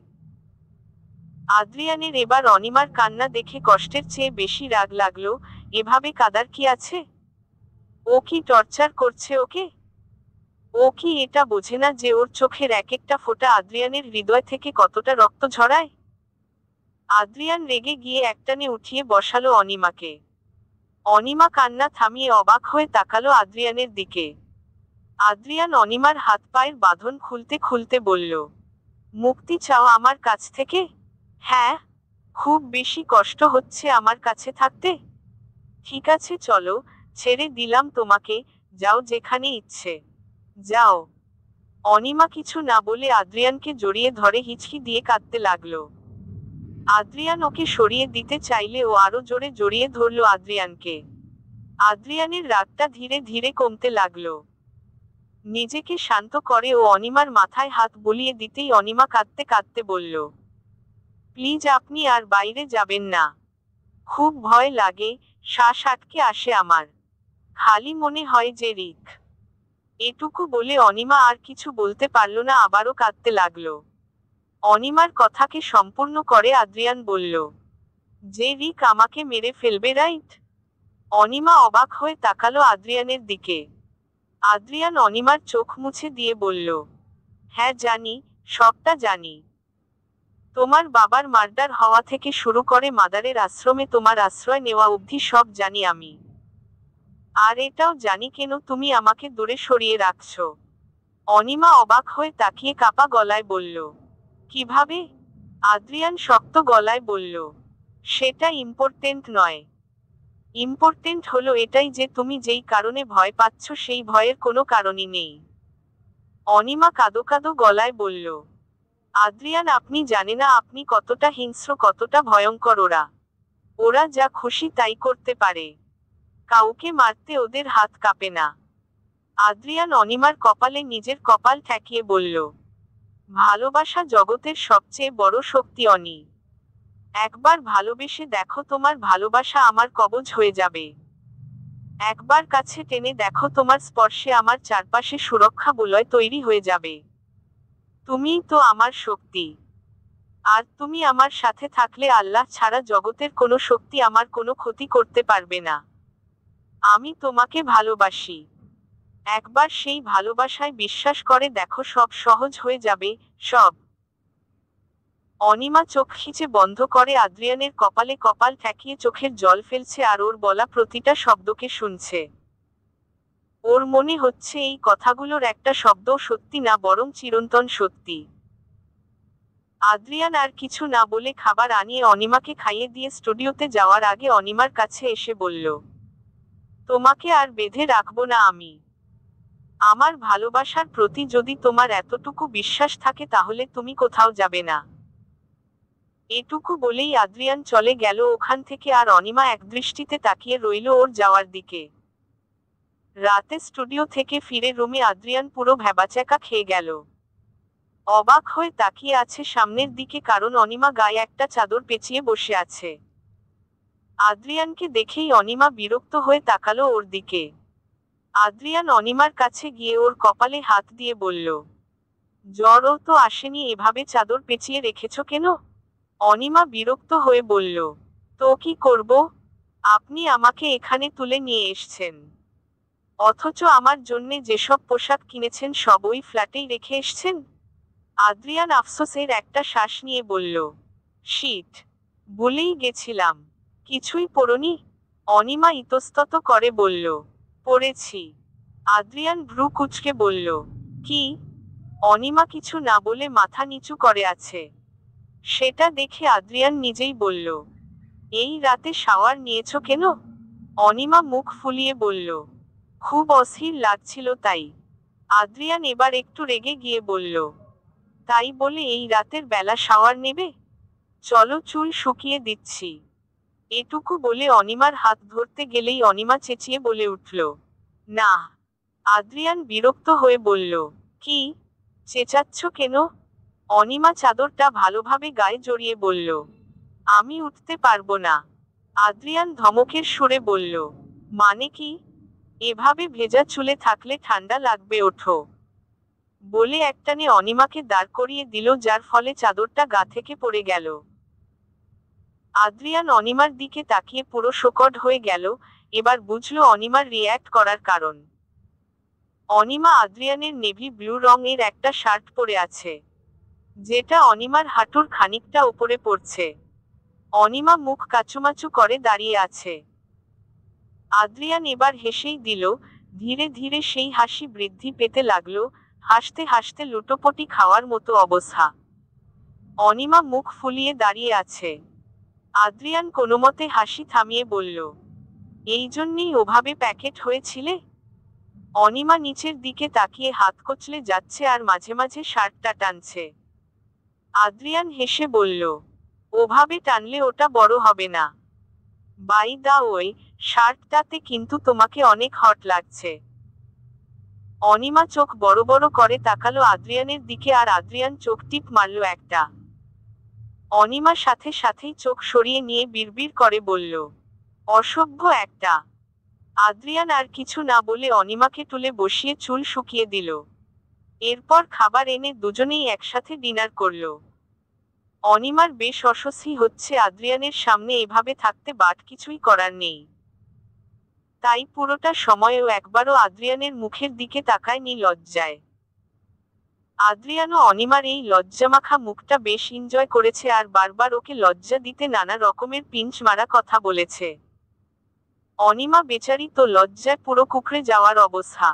Speaker 1: আদ্রিয়ানের এবার অনিমার কান্না দেখে কষ্টের চেয়ে বেশি রাগ লাগলো। এভাবে কাঁদার কি আছে? ও কি টর্চার করছে ওকে? ও কি এটা বোঝে না যে ওর চোখের এক একটা ফোঁটা আদ্রিয়ানের হৃদয় থেকে কতটা রক্ত ঝরায়? আদ্রিয়ান রেগে গিয়ে একটানে উঠিয়ে বসালো অনিমাকে। অনিমা কান্না থামিয়ে অবাক হয়ে তাকালো আদ্রিয়ানের দিকে। আদ্রিয়ান অনিমার হাত পায়ের বাঁধন খুলতে খুলতে বলল, মুক্তি চাও আমার কাছ থেকে? হ্যাঁ, খুব বেশি কষ্ট হচ্ছে আমার কাছে থাকতে। ঠিক আছে চলো, ছেড়ে দিলাম তোমাকে, যাও যেখানে ইচ্ছে যাও। অনিমা কিছু না বলে আদ্রিয়ানকে জড়িয়ে ধরে হিচকি দিয়ে কাঁদতে লাগলো। আদ্রিয়ান ওকে সরিয়ে দিতে চাইলে ও আরো জোরে জড়িয়ে ধরল আদ্রিয়ানকে। আদ্রিয়ানের রাগটা ধীরে ধীরে কমতে লাগলো। নিজেকে শান্ত করে ও অনিমার মাথায় হাত বুলিয়ে দিতেই অনিমা কাঁদতে কাঁদতে বলল, প্লিজ আপনি আর বাইরে যাবেন না, খুব ভয় লাগে, শ্বাস আটকে আসে আমার, খালি মনে হয় যে রিক। এটুকু বলে অনিমা আর কিছু বলতে পারল না, আবারও কাঁদতে লাগলো। অনিমার কথাকে সম্পূর্ণ করে আদ্রিয়ান বলল, যে রিক আমাকে মেরে ফেলবে, রাইট? অনিমা অবাক হয়ে তাকালো আদ্রিয়ানের দিকে। আদ্রিয়ান অনিমার চোখ মুছে দিয়ে বলল, হ্যাঁ জানি, সবটা জানি। তোমার বাবার মার্ডার হওয়া থেকে শুরু করে মাদারের আশ্রমে তোমার আশ্রয় নেওয়া অবধি সব জানি আমি। আর এটাও জানি কেন তুমি আমাকে দূরে সরিয়ে রাখছো। অনিমা অবাক হয়ে তাকিয়ে কাপা গলায় বলল, কিভাবে? আদ্রিয়ান শক্ত গলায় বলল, সেটা ইম্পর্টেন্ট নয়। ইম্পর্টেন্ট হলো এটাই যে তুমি যেই কারণে ভয় পাচ্ছ সেই ভয়ের কোনো কারণই নেই। অনিমা কাঁদো কাঁদো গলায় বলল, আদ্রিয়ান আপনি জানে না আপনি কতটা হিংস্র, কতটা ভয়ঙ্কর। ওরা ওরা যা খুশি তাই করতে পারে, কাউকে মারতে ওদের হাত কাঁপে না। আদ্রিয়ান অনিমার কপালে নিজের কপাল ঠেকিয়ে বলল, ভালোবাসা জগতের সবচেয়ে বড় শক্তি অনি। একবার ভালোবেসে দেখো, তোমার ভালোবাসা আমার কবজ হয়ে যাবে। একবার কাছে টেনে দেখো, তোমার স্পর্শে আমার চারপাশে সুরক্ষা বলয় তৈরি হয়ে যাবে। তুমিই তো আমার শক্তি। আর তুমি আমার সাথে থাকলে আল্লাহ ছাড়া জগতের কোনো শক্তি আমার কোনো ক্ষতি করতে পারবে না। আমি তোমাকে ভালোবাসি। একবার সেই ভালোবাসায় বিশ্বাস করে দেখো, সব সহজ হয়ে যাবে, সব। অনিমা চোখ খিচে বন্ধ করে আদ্রিয়ানের কপালে কপাল ঠেকিয়ে চোখের জল ফেলছে আর ওর বলা প্রতিটা শব্দকে শুনছে। ওর মনে হচ্ছে এই কথাগুলোর একটা শব্দও সত্যি না, বরং চিরন্তন সত্যি। আদ্রিয়ান আর কিছু না বলে খাবার আনিয়ে অনিমাকে খাইয়ে দিয়ে স্টুডিওতে যাওয়ার আগে অনিমার কাছে এসে বলল, তোমাকে আর বেঁধে রাখবো না আমি। আমার ভালোবাসার প্রতি যদি তোমার এতটুকু বিশ্বাস থাকে তাহলে তুমি কোথাও যাবে না। এটুকু বলেই আদ্রিয়ান চলে গেল ওখান থেকে, আর অনিমা একদৃষ্টিতে তাকিয়ে রইল ওর যাওয়ার দিকে। রাতে স্টুডিও থেকে ফিরে রুমে আদ্রিয়ান পুরো ভ্যাবাচ্যাকা খেয়ে গেল। অবাক হয়ে তাকিয়ে আছে সামনের দিকে, কারণ অনিমা গায়ে একটা চাদর পেঁচিয়ে বসে আছে। আদ্রিয়ানকে দেখেই অনিমা বিরক্ত হয়ে তাকালো ওর দিকে। আদ্রিয়ান অনিমার কাছে গিয়ে ওর কপালে হাত দিয়ে বলল, জ্বরও তো আসেনি, এভাবে চাদর পেঁচিয়ে রেখেছ কেন? অনিমা বিরক্ত হয়ে বলল, তো কি করব? আপনি আমাকে এখানে তুলে নিয়ে এসছেন, অথচ আমার জন্যে যেসব পোশাক কিনেছেন সব ওই ফ্ল্যাটেই রেখে এসছেন। আদ্রিয়ান আফসোসের একটা শ্বাস নিয়ে বলল, শিট, ভুলেই গেছিলাম। কিছুই পরনি? অনিমা ইতস্তত করে বলল, পড়েছি। আদ্রিয়ান ভ্রু কুঁচকে বলল, কি? অনিমা কিছু না বলে মাথা নিচু করে আছে। সেটা দেখে আদ্রিয়ান নিজেই বলল, এই রাতে শাওয়ার নিয়েছো কেন? অনিমা মুখ ফুলিয়ে বলল, খুব অস্থির লাগছিল তাই। আদ্রিয়ান এবার একটু রেগে গিয়ে বলল, তাই বলে এই রাতের বেলা শাওয়ার নেবে? চলো চুল শুকিয়ে দিচ্ছি। এটুকু বলে অনিমার হাত ধরতে গেলেই অনিমা চেঁচিয়ে বলে উঠল, না। আদ্রিয়ান বিরক্ত হয়ে বলল, কি চেঁচাচ্ছ কেন? অনিমা চাদরটা ভালোভাবে গায়ে জড়িয়ে বলল, আমি উঠতে পারবো না। আদ্রিয়ান ধমকের সুরে বলল, মানে কি? এভাবে ভেজা চুলে থাকলে ঠান্ডা লাগবে, ওঠো। বলে একটানে অনিমাকে দাঁড় করিয়ে দিল, যার ফলে চাদরটা গা থেকে পড়ে গেল। আদ্রিয়ান অনিমার দিকে তাকিয়ে পুরো শোকড হয়ে গেল। এবার বুঝলো অনিমার রিয়্যাক্ট করার কারণ। অনিমা আদ্রিয়ানের নেভি ব্লু রঙের একটা শার্ট পরে আছে, যেটা অনিমার হাঁটুর খানিকটা উপরে পড়ছে। অনিমা মুখ কাচুমাচু করে দাঁড়িয়ে আছে। আদ্রিয়ান এবার হেসেই দিল। ধীরে ধীরে সেই হাসি বৃদ্ধি পেতে লাগলো, হাসতে হাসতে লুটোপটি খাওয়ার মতো অবস্থা। অনিমা মুখ ফুলিয়ে দাঁড়িয়ে আছে। আদ্রিয়ান কোনোমতে হাসি থামিয়ে বলল, এই জন্যেই ওভাবে প্যাকেট হয়েছিলে? অনিমা নিচের দিকে তাকিয়ে হাত কচলে যাচ্ছে আর মাঝে মাঝে শার্টটা টানছে। আদ্রিয়ান হেসে বলল, ওভাবে টানলে ওটা বড় হবে না। বাই দা ওয়ে, শার্টটাতে কিন্তু তোমাকে অনেক হট লাগছে। অনিমা চোখ বড় বড় করে তাকালো আদ্রিয়ানের দিকে, আর আদ্রিয়ান চোখ টিপ মারল একটা। অনিমা সাথে সাথেই চোখ সরিয়ে নিয়ে বিড়বিড় করে বলল, অসভ্য একটা। আদ্রিয়ান আর কিছু না বলে অনিমাকে তুলে বসিয়ে চুল শুকিয়ে দিল। এরপর খাবার এনে দুজনেই একসাথে ডিনার করল। অনিমার বেশ অস্বস্তি হচ্ছে আদ্রিয়ানের সামনে এভাবে থাকতে, বাট কিছুই করার নেই। তাই পুরোটা সময়েও একবারও আদ্রিয়ানের মুখের দিকে তাকায়নি লজ্জায়। আদ্রিয়ানও অনিমার এই লজ্জামাখা মুখটা বেশ এনজয় করেছে, আর বারবার ওকে লজ্জা দিতে নানা রকমের পিঞ্চ মারা কথা বলেছে। অনিমা বেচারি তো লজ্জায় পুরো কুঁকড়ে যাওয়ার অবস্থা।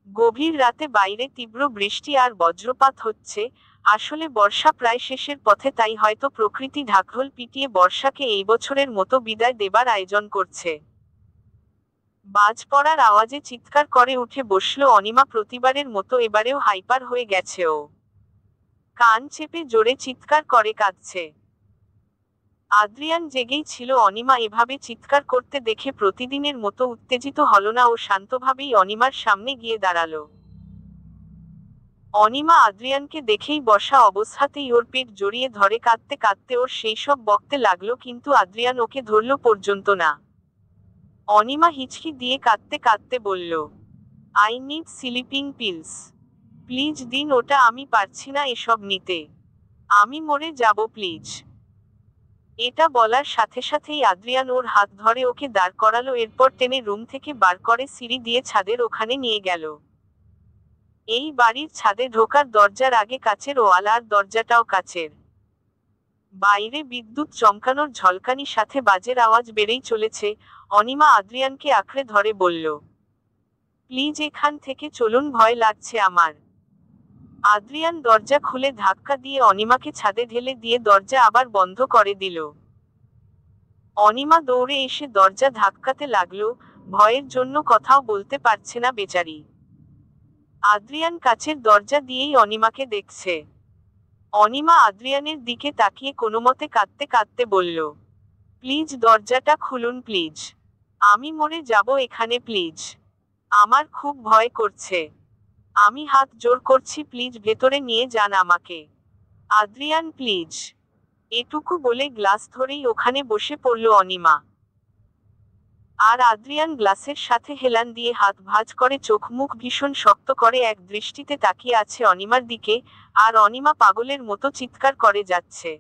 Speaker 1: গভীর রাতে বাইরে তীব্র বৃষ্টি আর বজ্রপাত হচ্ছে। আসলে বর্ষা প্রায় শেষের পথে, তাই হয়তো প্রকৃতি ঢাকঢোল পিটিয়ে বর্ষাকে এই বছরের মতো বিদায় দেবার আয়োজন করছে। বাজ পড়ার আওয়াজে চিৎকার করে উঠে বসলো অনিমা। প্রতিবারের মতো এবারেও হাইপার হয়ে গেছে ও। কান চেপে জোরে চিৎকার করে কাঁদছে। আদ্রিয়ান জেগেই ছিল। অনিমা এভাবে চিৎকার করতে দেখে প্রতিদিনের মতো উত্তেজিত হল না, ও শান্তভাবেই অনিমার সামনে গিয়ে দাঁড়ালো। অনিমা আদ্রিয়ানকে দেখেই বসা অবস্থাতেই ওর পেট জড়িয়ে ধরে কাঁদতে কাঁদতে ওর সেই সব বকতে লাগলো, কিন্তু আদ্রিয়ান ওকে ধরল পর্যন্ত না। অনিমা হিচকি দিয়ে কাঁদতে কাঁদতে বলল, I need sleeping pills. Please দিন ওটা, আমি পারছি না এসব নিতে। আমি মরে যাব প্লিজ। এটা বলার সাথে সাথেই আদ্রিয়ান ওর হাত ধরে ওকে দাঁড় করালো, এরপর টেনে রুম থেকে বার করে সিঁড়ি দিয়ে ছাদের ওখানে নিয়ে গেল। এই বাড়ির ছাদে ঢোকার দরজার আগে কাচের ওয়াল, আর দরজাটাও কাচের। বাইরে বিদ্যুৎ চমকানোর ঝলকানি সাথে বাজের আওয়াজ বেড়েই চলেছে। অনিমা আদ্রিয়ানকে আঁকড়ে ধরে বলল, প্লিজ এখান থেকে চলুন, ভয় লাগছে আমার। আদ্রিয়ান দরজা খুলে ধাক্কা দিয়ে অনিমাকে ছাদে ঢেলে দিয়ে দরজা আবার বন্ধ করে দিল। অনিমা দৌড়ে এসে দরজা ধাক্কাতে লাগলো। ভয়ের জন্য কথাও বলতে পারছে না বেচারি। আদ্রিয়ান কাচের দরজা দিয়েই অনিমাকে দেখছে। অনিমা আদ্রিয়ানের দিকে তাকিয়ে কোনোমতে কাঁদতে কাঁদতে বলল, প্লিজ দরজাটা খুলুন প্লিজ। আমি মরে যাব এখানে প্লিজ। আমার খুব ভয় করছে। আমি হাত জোর করছি, প্লিজ ভেতরে নিয়ে যান আমাকে। Adrian please. এটুকু বলে গ্লাস ধরেই ওখানে বসে পড়ল অনিমা। আর আদ্রিয়ান গ্লাসের সাথে হেলান দিয়ে হাত ভাঁজ করে চোখ মুখ ভীষণ শক্ত করে এক দৃষ্টিতে তাকিয়ে আছে অনিমার দিকে। আর অনিমা পাগলের মতো চিৎকার করে যাচ্ছে।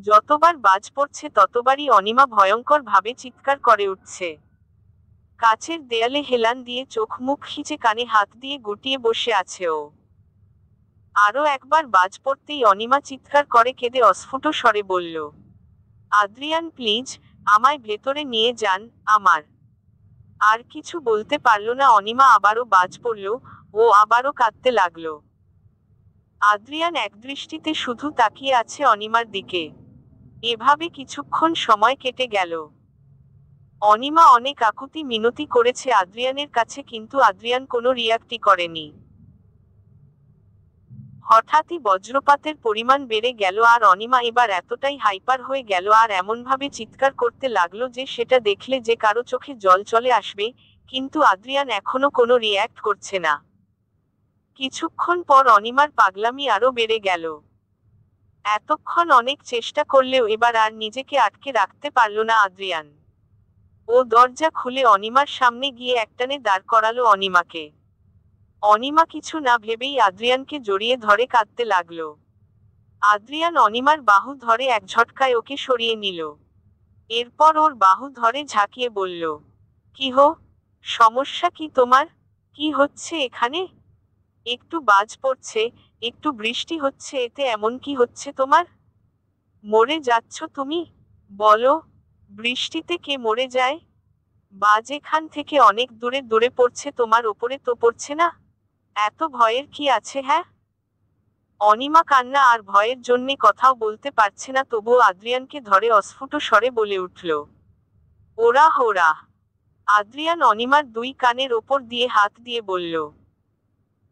Speaker 1: যতবার বাজ পড়ছে ততবারই অনিমা ভয়ঙ্কর ভাবে চিৎকার করে উঠছে। কাচের দেয়ালে হেলান দিয়ে চোখ মুখ খিচে কানে হাত দিয়ে গুটিয়ে বসে আছে ও। আরো একবার বাজ পড়তেই অনিমা চিৎকার করে কেঁদে অস্ফুট স্বরে বলল, আদ্রিয়ান প্লিজ, আমায় ভেতরে নিয়ে যান। আমার। আর কিছু বলতে পারল না অনিমা। আবারও বাজ পড়ল। ও আবারও কাঁদতে লাগলো। আদ্রিয়ান একদৃষ্টিতে শুধু তাকিয়ে আছে অনিমার দিকে। এভাবে কিছুক্ষণ সময় কেটে গেল। অনিমা অনেক আকুতি মিনতি করেছে আদ্রিয়ানের কাছে, কিন্তু আদ্রিয়ান কোনো রিয়াক্টই করেনি। হঠাৎই বজ্রপাতের পরিমাণ বেড়ে গেল আর অনিমা এবার এতটাই হাইপার হয়ে গেল আর এমনভাবে চিৎকার করতে লাগলো যে সেটা দেখলে যে কারো চোখে জল চলে আসবে, কিন্তু আদ্রিয়ান এখনো কোনো রিয়্যাক্ট করছে না। কিছুক্ষণ পর অনিমার পাগলামি আরো বেড়ে গেল। এতক্ষণ অনেক চেষ্টা করলেও এবার আর নিজেকে আটকে রাখতে পারল না আদ্রিয়ান। ও দরজা খুলে অনিমার সামনে গিয়ে একটানে দাঁড় করালো অনিমাকে। অনিমা কিছু না ভেবেই আদ্রিয়ানকে জড়িয়ে ধরে কাঁদতে লাগলো। আদ্রিয়ান অনিমার বাহু ধরে এক ঝটকায় ওকে সরিয়ে নিল। এরপর ওর বাহু ধরে ঝাঁকিয়ে বলল, কি হো, সমস্যা কি তোমার? কি হচ্ছে এখানে? একটু বাজ পড়ছে, একটু বৃষ্টি হচ্ছে, এতে এমন কি হচ্ছে তোমার? মরে যাচ্ছ তুমি? বলো, বৃষ্টিতে কে মরে যায়? বাজ এখান থেকে অনেক দূরে দূরে পড়ছে, তোমার ওপরে তো পড়ছে না। এত ভয়ের কি আছে? হ্যাঁ। অনিমা কান্না আর ভয়ের জন্যে কথাও বলতে পারছে না, তবুও আদ্রিয়ানকে ধরে অস্ফুট স্বরে বলে উঠল, ওরা হোরা। আদ্রিয়ান অনিমার দুই কানের ওপর দিয়ে হাত দিয়ে বলল,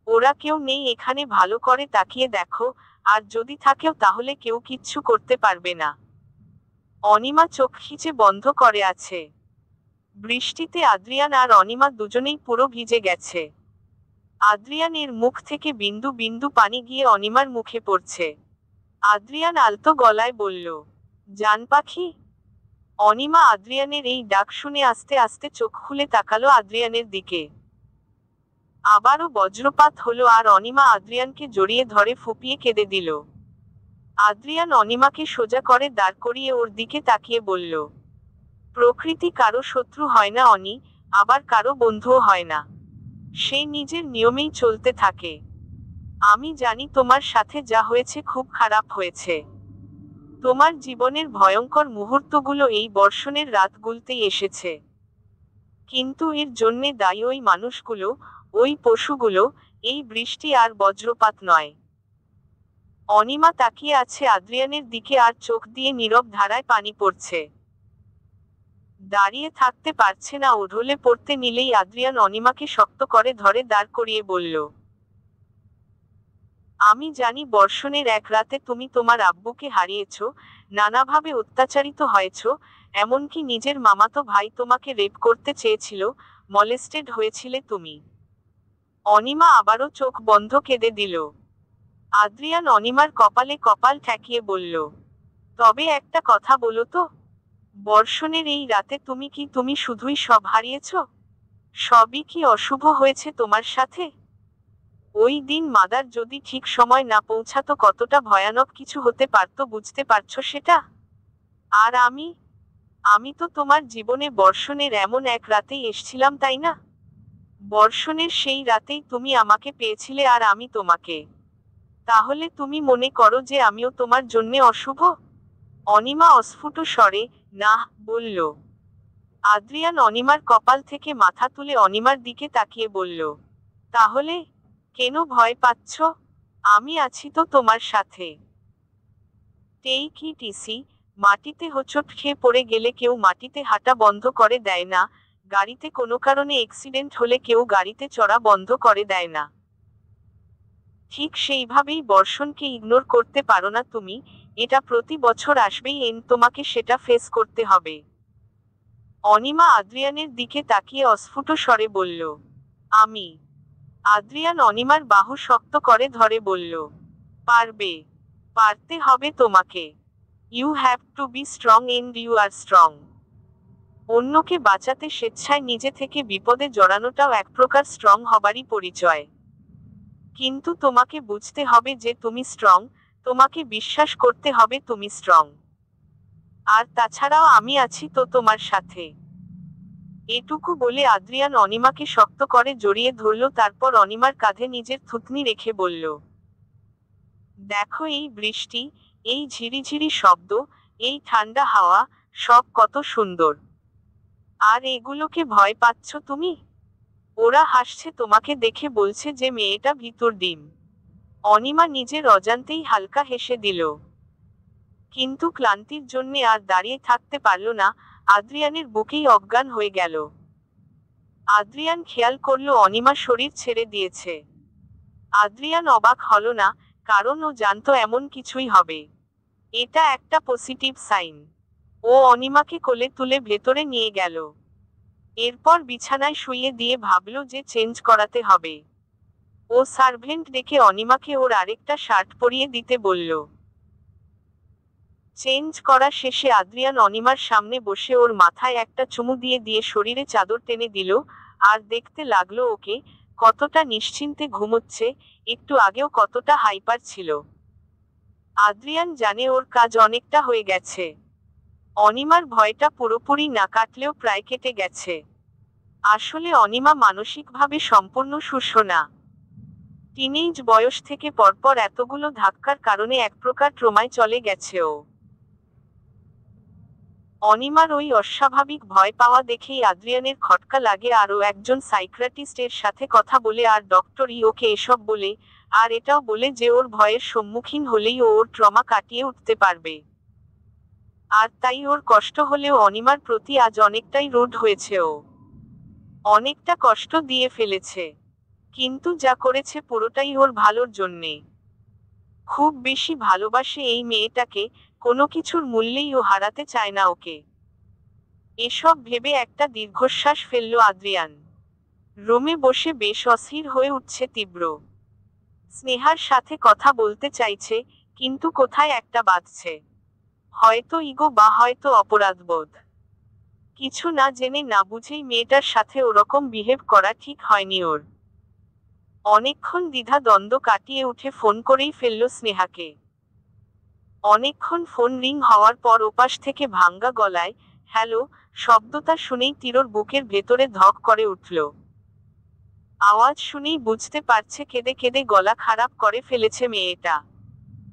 Speaker 1: ওরা কেউ নেই এখানে, ভালো করে তাকিয়ে দেখো, আর যদি থাকেও তাহলে কেউ কিচ্ছু করতে পারবে না। অনিমা চোখ খিচে বন্ধ করে আছে। বৃষ্টিতে আদ্রিয়ান আর অনিমা দুজনেই পুরো ভিজে গেছে। আদ্রিয়ানের মুখ থেকে বিন্দু বিন্দু পানি গিয়ে অনিমার মুখে পড়ছে। আদ্রিয়ান আলতো গলায় বলল, জান পাখি। অনিমা আদ্রিয়ানের এই ডাক শুনে আস্তে আস্তে চোখ খুলে তাকালো আদ্রিয়ানের দিকে। আবারও বজ্রপাত হলো আর অনিমা আদ্রিয়ানকে জড়িয়ে ধরে ফুঁপিয়ে কেঁদে দিল। আদ্রিয়ান অনিমাকে সোজা করে দাঁড় করিয়ে ওর দিকে তাকিয়ে বলল, প্রকৃতি কারো শত্রু হয় না অনি, আবার কারো বন্ধুও হয় না। সে নিজের নিয়মেই চলতে থাকে। আমি জানি তোমার সাথে যা হয়েছে খুব খারাপ হয়েছে। তোমার জীবনের ভয়ঙ্কর মুহূর্তগুলো এই বর্ষণের রাতগুলোতেই এসেছে। কিন্তু এর জন্যে দায়ী ওই মানুষগুলো, ওই পশুগুলো, এই বৃষ্টি আর বজ্রপাত নয়। অনিমা তাকিয়ে আছে আদ্রিয়ানের দিকে আর চোখ দিয়ে নীরব ধারায় পানি পড়ছে। দাঁড়িয়ে থাকতে পারছে না, উঢলে পড়তে নিলেই আদ্রিয়ান অনিমাকে শক্ত করে ধরে দাঁড় করিয়ে বলল, আমি জানি বর্ষণের এক রাতে তুমি তোমার আব্বুকে হারিয়েছ, নানাভাবে অত্যাচারিত হয়েছ, এমনকি নিজের মামাতো ভাই তোমাকে রেপ করতে চেয়েছিল, মলেস্টেড হয়েছিলে তুমি। অনিমা আবারও চোখ বন্ধ কেঁদে দিল। আদ্রিয়ান অনিমার কপালে কপাল ঠেকিয়ে বলল, তবে একটা কথা বলো তো, বর্ষণের এই রাতে তুমি শুধুই সব হারিয়েছ? সবই কি অশুভ হয়েছে তোমার সাথে? ওই দিন মাদার যদি ঠিক সময় না পৌঁছাতো কতটা ভয়ানক কিছু হতে পারতো, বুঝতে পারছো সেটা? আর আমি তো তোমার জীবনে বর্ষণের এমন এক রাতেই এসছিলাম, তাই না? বর্ষণের সেই রাতেই তুমি আমাকে পেয়েছিলে আর আমি তোমাকে। তাহলে তুমি মনে করো যে আমিও তোমার জন্যে অশুভ? অনিমা অস্ফুট স্বরে না বলল। আদ্রিয়ান অনিমার কপাল থেকে মাথা তুলে অনিমার দিকে তাকিয়ে বলল, তাহলে কেন ভয় পাচ্ছ? আমি আছি তো তোমার সাথে। টিসি, মাটিতে হোঁচট খেয়ে পড়ে গেলে কেউ মাটিতে হাঁটা বন্ধ করে দেয় না, গাড়িতে কোনো কারণে অ্যাক্সিডেন্ট হলে কেউ গাড়িতে চড়া বন্ধ করে দেয় না। ঠিক সেইভাবেই বর্ষণকে ইগনোর করতে পারো না তুমি, এটা প্রতি বছর আসবেই, তোমাকে সেটা ফেস করতে হবে। অনিমা আদ্রিয়ানের দিকে তাকিয়ে অস্ফুট স্বরে বলল, আমি। আদ্রিয়ান অনিমার বাহু শক্ত করে ধরে বলল, পারবে। পারতে হবে তোমাকে। You have to be strong and you are strong. অন্যকে বাঁচাতে স্বেচ্ছায় নিজে থেকে বিপদে জড়ানোটাও এক প্রকার স্ট্রং হবারই পরিচয়। কিন্তু তোমাকে বুঝতে হবে যে তুমি স্ট্রং, তোমাকে বিশ্বাস করতে হবে তুমি স্ট্রং। আর তাছাড়াও আমি আছি তো তোমার সাথে। এটুকু বলে আদ্রিয়ান অনিমাকে শক্ত করে জড়িয়ে ধরল, তারপর অনিমার কাঁধে নিজের থুতনি রেখে বলল, দেখো এই বৃষ্টি, এই ঝিরিঝিরি শব্দ, এই ঠান্ডা হাওয়া, সব কত সুন্দর। আর এগুলোকে ভয় পাচ্ছ তুমি? ওরা হাসছে তোমাকে দেখে, বলছে যে মেয়েটা ভিতর ডিম। অনিমা নিজের অজান্তেই হালকা হেসে দিল, কিন্তু ক্লান্তির জন্যে আর দাঁড়িয়ে থাকতে পারল না, আদ্রিয়ানের বুকেই অজ্ঞান হয়ে গেল। আদ্রিয়ান খেয়াল করল অনিমা শরীর ছেড়ে দিয়েছে। আদ্রিয়ান অবাক হল না, কারণ ও জানতো এমন কিছুই হবে। এটা একটা পজিটিভ সাইন। ও অনিমাকে কোলে তুলে ভেতরে নিয়ে গেল। এরপর বিছানায় শুইয়ে দিয়ে ভাবল যে চেঞ্জ করাতে হবে। ও সার্ভেন্ট ডেকে অনিমাকে ওর আরেকটা শার্ট পরিয়ে দিতে বলল। চেঞ্জ করা শেষে আদ্রিয়ান অনিমার সামনে বসে ওর মাথায় একটা চুমু দিয়ে দিয়ে শরীরে চাদর টেনে দিল, আর দেখতে লাগলো ওকে কতটা নিশ্চিন্তে ঘুমোচ্ছে, একটু আগেও কতটা হাইপার ছিল। আদ্রিয়ান জানে ওর কাজ অনেকটা হয়ে গেছে। অনিমার ভয়টা পুরোপুরি না কাটলেও প্রায় কেটে গেছে। আসলে অনিমা মানসিকভাবে সম্পূর্ণ সুস্থ না। টিনেজ বয়স থেকে পরপর এতগুলো ধাক্কার কারণে এক প্রকার ট্রমায় চলে গেছে ও। অনিমার ওই অস্বাভাবিক ভয় পাওয়া দেখেই আদ্রিয়ানের খটকা লাগে, আরও একজন সাইকিয়াট্রিস্টের সাথে কথা বলে আর ডক্টরই ওকে এসব বলে, আর এটাও বলে যে ওর ভয়ের সম্মুখীন হলেই ও ওর ট্রমা কাটিয়ে উঠতে পারবে। আর তাই ওর কষ্ট হলেও অনিমার প্রতি আজ অনেকটাই রুড হয়েছে ও। অনেকটা কষ্ট দিয়ে ফেলেছে, কিন্তু যা করেছে পুরোটাই ওর ভালোর জন্যে। খুব বেশি ভালোবাসে এই মেয়েটাকে, কোনো কিছুর মূল্যেই ও হারাতে চায় না ওকে। এসব ভেবে একটা দীর্ঘশ্বাস ফেলল আদ্রিয়ান। রুমে বসে বেশ অস্থির হয়ে উঠছে তীব্র। স্নেহার সাথে কথা বলতে চাইছে, কিন্তু কোথায় একটা বাধছে। হয়তো ইগো বা হয়তো অপরাধবোধ। কিছু না জেনে না বুঝেই মেয়েটার সাথে ওরকম বিহেভ করা ঠিক হয়নি ওর। অনেকক্ষণ দ্বিধা দ্বন্দ্ব কাটিয়ে উঠে ফোন করেই ফেলল স্নেহাকে। অনেকক্ষণ ফোন রিং হওয়ার পর ওপাশ থেকে ভাঙ্গা গলায় হ্যালো শব্দটা শুনেই তীরর বুকের ভেতরে ধক করে উঠল। আওয়াজ শুনেই বুঝতে পারছে কেঁদে কেঁদে গলা খারাপ করে ফেলেছে মেয়েটা।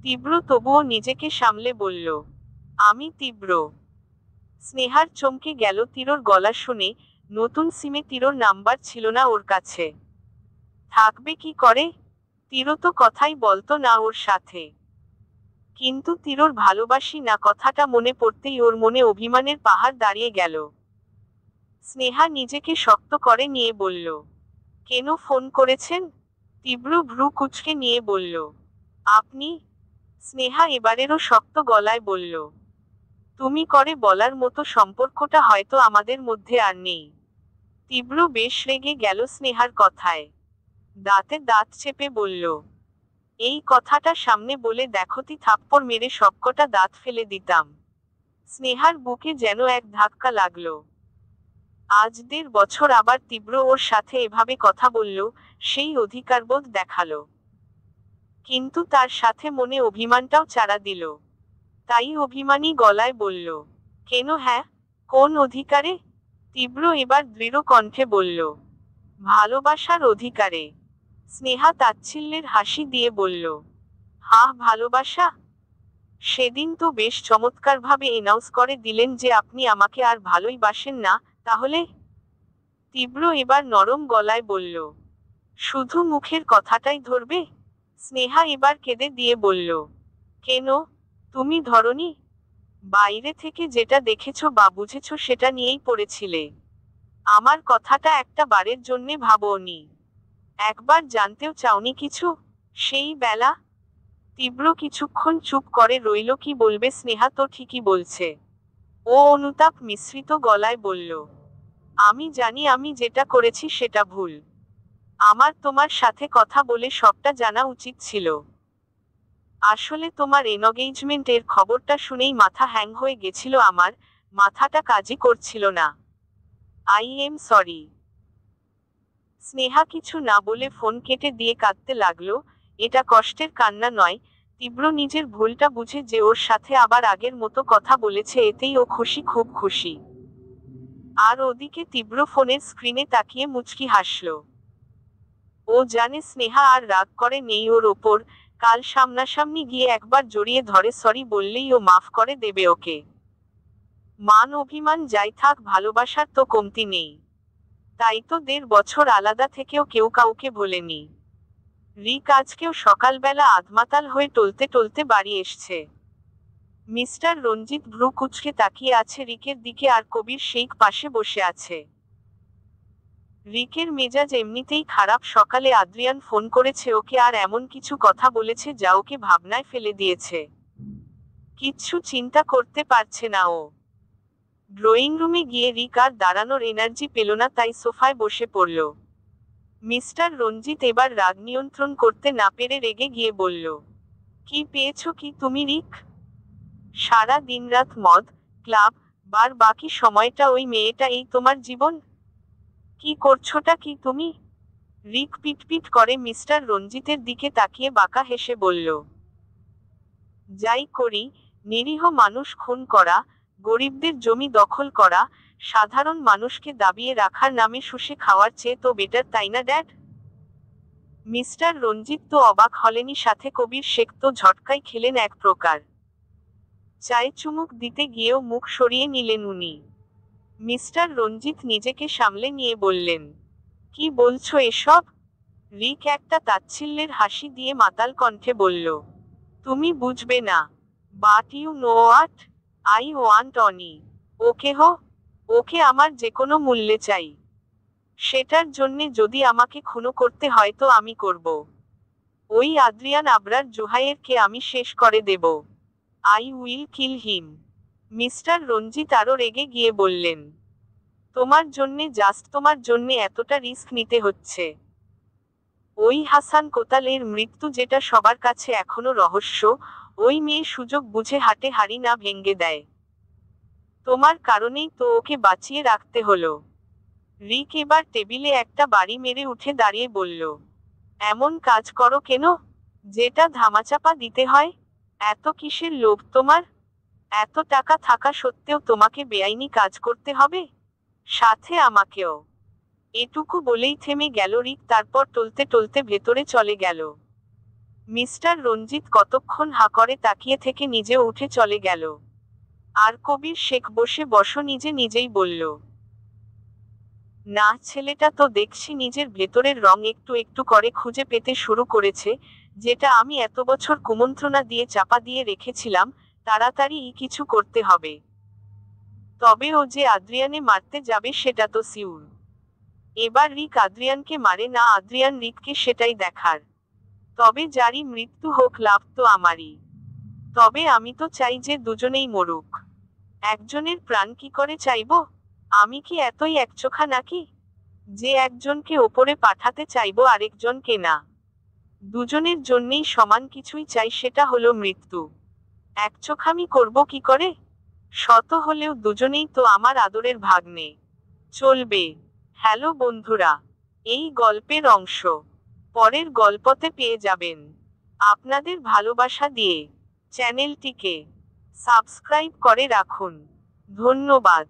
Speaker 1: তীব্র তবুও নিজেকে সামলে বলল, আমি তীব্র। স্নেহার চমকে গেল তীরর গলা শুনে। নতুন সিমে তীরর নাম্বার ছিল না ওর কাছে। থাকবে কি করে? তীর তো কথাই বলতো না ওর সাথে। কিন্তু তীরর ভালোবাসি না কথাটা মনে পড়তেই ওর মনে অভিমানের পাহাড় দাঁড়িয়ে গেল। স্নেহা নিজেকে শক্ত করে নিয়ে বলল, কেন ফোন করেছেন? তীব্র ভ্রু কুঁচকে নিয়ে বলল, আপনি? স্নেহা এবারেরও শক্ত গলায় বলল, তুমি করে বলার মতো সম্পর্কটা হয়তো আমাদের মধ্যে আর নেই। তীব্র বেশ রেগে গেল স্নেহার কথায়। দাঁতে দাঁত চেপে বলল, এই কথাটা সামনে বলে দেখতি থাপ্পড় মেরে সবকটা দাঁত ফেলে দিতাম। স্নেহার বুকে যেন এক ধাক্কা লাগলো। আজ 1.5 বছর আবার তীব্র ওর সাথে এভাবে কথা বলল, সেই অধিকারবোধ দেখালো। কিন্তু তার সাথে মনে অভিমানটাও চারা দিল। তাই অভিমানী গলায় বলল, কেন? হ্যাঁ, কোন অধিকারে? তীব্র এবার দৃঢ় কণ্ঠে বলল, ভালোবাসার অধিকারে। স্নেহা তাচ্ছিল্যের হাসি দিয়ে বলল, ভালোবাসা? সেদিন তো বেশ চমৎকারভাবে এনাউন্স করে দিলেন যে আপনি আমাকে আর ভালোই বাসেন না, তাহলে? তীব্র এবার নরম গলায় বলল, শুধু মুখের কথাটাই ধরবে? স্নেহা এবার কেঁদে দিয়ে বলল, কেন? তুমি ধরনি? বাইরে থেকে যেটা দেখেছ বা বুঝেছ সেটা নিয়েই পড়েছিলে। আমার কথাটা একটা বারের জন্যে ভাবোনি? একবার জানতেও চাওনি কিছু? সেই বেলা? তীব্র কিছুক্ষণ চুপ করে রইল, কি বলবে স্নেহা তো ঠিকই বলছে। ও অনুতাপ মিশ্রিত গলায় বলল, আমি জানি আমি যেটা করেছি সেটা ভুল। আমার তোমার সাথে কথা বলে সবটা জানা উচিত ছিল। আসলে তোমার এনগেজমেন্টের খবরটা শুনেই মাথা হ্যাং হয়ে গেছিল আমার, মাথাটা কাজই করছিল না। I am sorry. স্নেহা কিছু না বলে ফোন কেটে দিয়ে কাঁদতে লাগলো। এটা কষ্টের কান্না নয়, তীব্র নিজের ভুলটা বুঝে যে ওর সাথে আবার আগের মতো কথা বলেছে এতেই ও খুশি, খুব খুশি। আর ওদিকে তীব্র ফোনের স্ক্রিনে তাকিয়ে মুচকি হাসল। ও জানে স্নেহা আর রাগ করে নেই ওর ওপর, কাল সামনাসামনি গিয়ে একবার জড়িয়ে ধরে সরি বললেই ও মাফ করে দেবে ওকে। মান অভিমান যাই থাক, ভালোবাসার তো কমতি নেই। তাই তো 1.5 বছর আলাদা থেকেও কেউ কাউকে ভোলেনি। রিক আজকেও সকালবেলা আধমাতাল হয়ে টলতে টলতে বাড়ি এসছে। মিস্টার রঞ্জিত ভ্রু কুঁচকে তাকিয়ে আছে রিকের দিকে, আর কবির শেখ পাশে বসে আছে। রিকের মেজাজ এমনিতেই খারাপ। সকালে আদ্রিয়ান ফোন করেছে ওকে, আর এমন কিছু কথা বলেছে যা ওকে ভাবনায় ফেলে দিয়েছে। কিচ্ছু চিন্তা করতে পারছে না ও। ড্রয়িং রুমে গিয়ে রিক আর দাঁড়ানোর এনার্জি পেল না, তাই সোফায় বসে পড়ল। মিস্টার রঞ্জিত এবার রাগ নিয়ন্ত্রণ করতে না পেরে রেগে গিয়ে বলল, কি পেয়েছো কি তুমি রিক? সারা দিনরাত মদ, ক্লাব, বার, বাকি সময়টা ওই মেয়েটা, এই তোমার জীবন? কি করছোটা কি তুমি? রিক পিটপিট করে মিস্টার রঞ্জিতের দিকে তাকিয়ে বাঁকা হেসে বলল, যাই করি, নিরীহ মানুষ খুন করা, গরিবদের জমি দখল করা, সাধারণ মানুষকে দাবিয়ে রাখার নামে শুষে খাওয়ার চেয়ে তো বেটার, তাই না ড্যাড? মিস্টার রঞ্জিত তো অবাক হলেনি, সাথে কবির শেখ তো ঝটকায় খেলেন এক প্রকার। চায়ে চুমুক দিতে গিয়েও মুখ সরিয়ে নিলেন উনি। মিস্টার রঞ্জিত নিজেকে সামলে নিয়ে বললেন, কি বলছো এসব? রিক একটা তাচ্ছিল্যের হাসি দিয়ে মাতাল কণ্ঠে বলল, তুমি বুঝবে না। But you know what, I want Oni. Okay হো, ওকে আমার যেকোনো মূল্যে চাই। সেটার জন্যে যদি আমাকে খুনও করতে হয় তো আমি করব। ওই আদ্রিয়ান আবরার জোহাইয়েরকে আমি শেষ করে দেব। I will kill him. Mister Ranjit আরও রেগে গিয়ে বললেন, তোমার জন্যে, জাস্ট তোমার জন্যে এতটা রিস্ক নিতে হচ্ছে? ওই হাসান কোতালের মৃত্যু যেটা সবার কাছে এখনো রহস্য, ওই মেয়ে সুযোগ বুঝে হাটে হাড়ি না ভেঙ্গে দেয়। তোমার কারণেই তো ওকে বাঁচিয়ে রাখতে হলো। রিক এবার টেবিলে একটা বাড়ি মেরে উঠে দাঁড়িয়ে বলল, এমন কাজ করো কেন, যেটা ধামাচাপা দিতে হয়? এত কিসের লোভ তোমার? এত টাকা থাকা সত্ত্বেও তোমাকে বেআইনি কাজ করতে হবে, সাথে আমাকেও? এটুকু বলেই থেমে গেল রিক, তারপর টলতে টলতে ভেতরে চলে গেল। মিস্টার রঞ্জিত কতক্ষণ হা করে তাকিয়ে থেকে নিজেও উঠে চলে গেল। আর কবির শেখ বসে নিজে নিজেই বলল, না, ছেলেটা তো দেখছি নিজের ভেতরের রং একটু একটু করে খুঁজে পেতে শুরু করেছে, যেটা আমি এত বছর কুমন্ত্রণা দিয়ে চাপা দিয়ে রেখেছিলাম। তাড়াতাড়ি কিছু করতে হবে। তবে ও যে আদ্রিয়ানে মারতে যাবে সেটা তো সিউর। এবার রিক আদ্রিয়ানকে মারে না আদ্রিয়ান রিককে, সেটাই দেখার। তবে যারই মৃত্যু হোক, লাভ তো আমারই। তবে আমি তো চাই যে দুজনেই মরুক। একজনের প্রাণ কি করে চাইব? আমি কি এতই একচোখা নাকি, যে একজনকে ওপরে পাঠাতে চাইব আরেকজনকে না? দুজনের জন্যেই সমান কিছুই চাই, সেটা হলো মৃত্যু। একচোখামি করব কি করে? শত হলেও দুজনেই তো আমার আদরের ভাগ্নে। চলবে। হ্যালো বন্ধুরা, এই গল্পের অংশ পরের গল্পতে পেয়ে যাবেন। আপনাদের ভালোবাসা দিয়ে চ্যানেলটিকে সাবস্ক্রাইব করে রাখুন। ধন্যবাদ।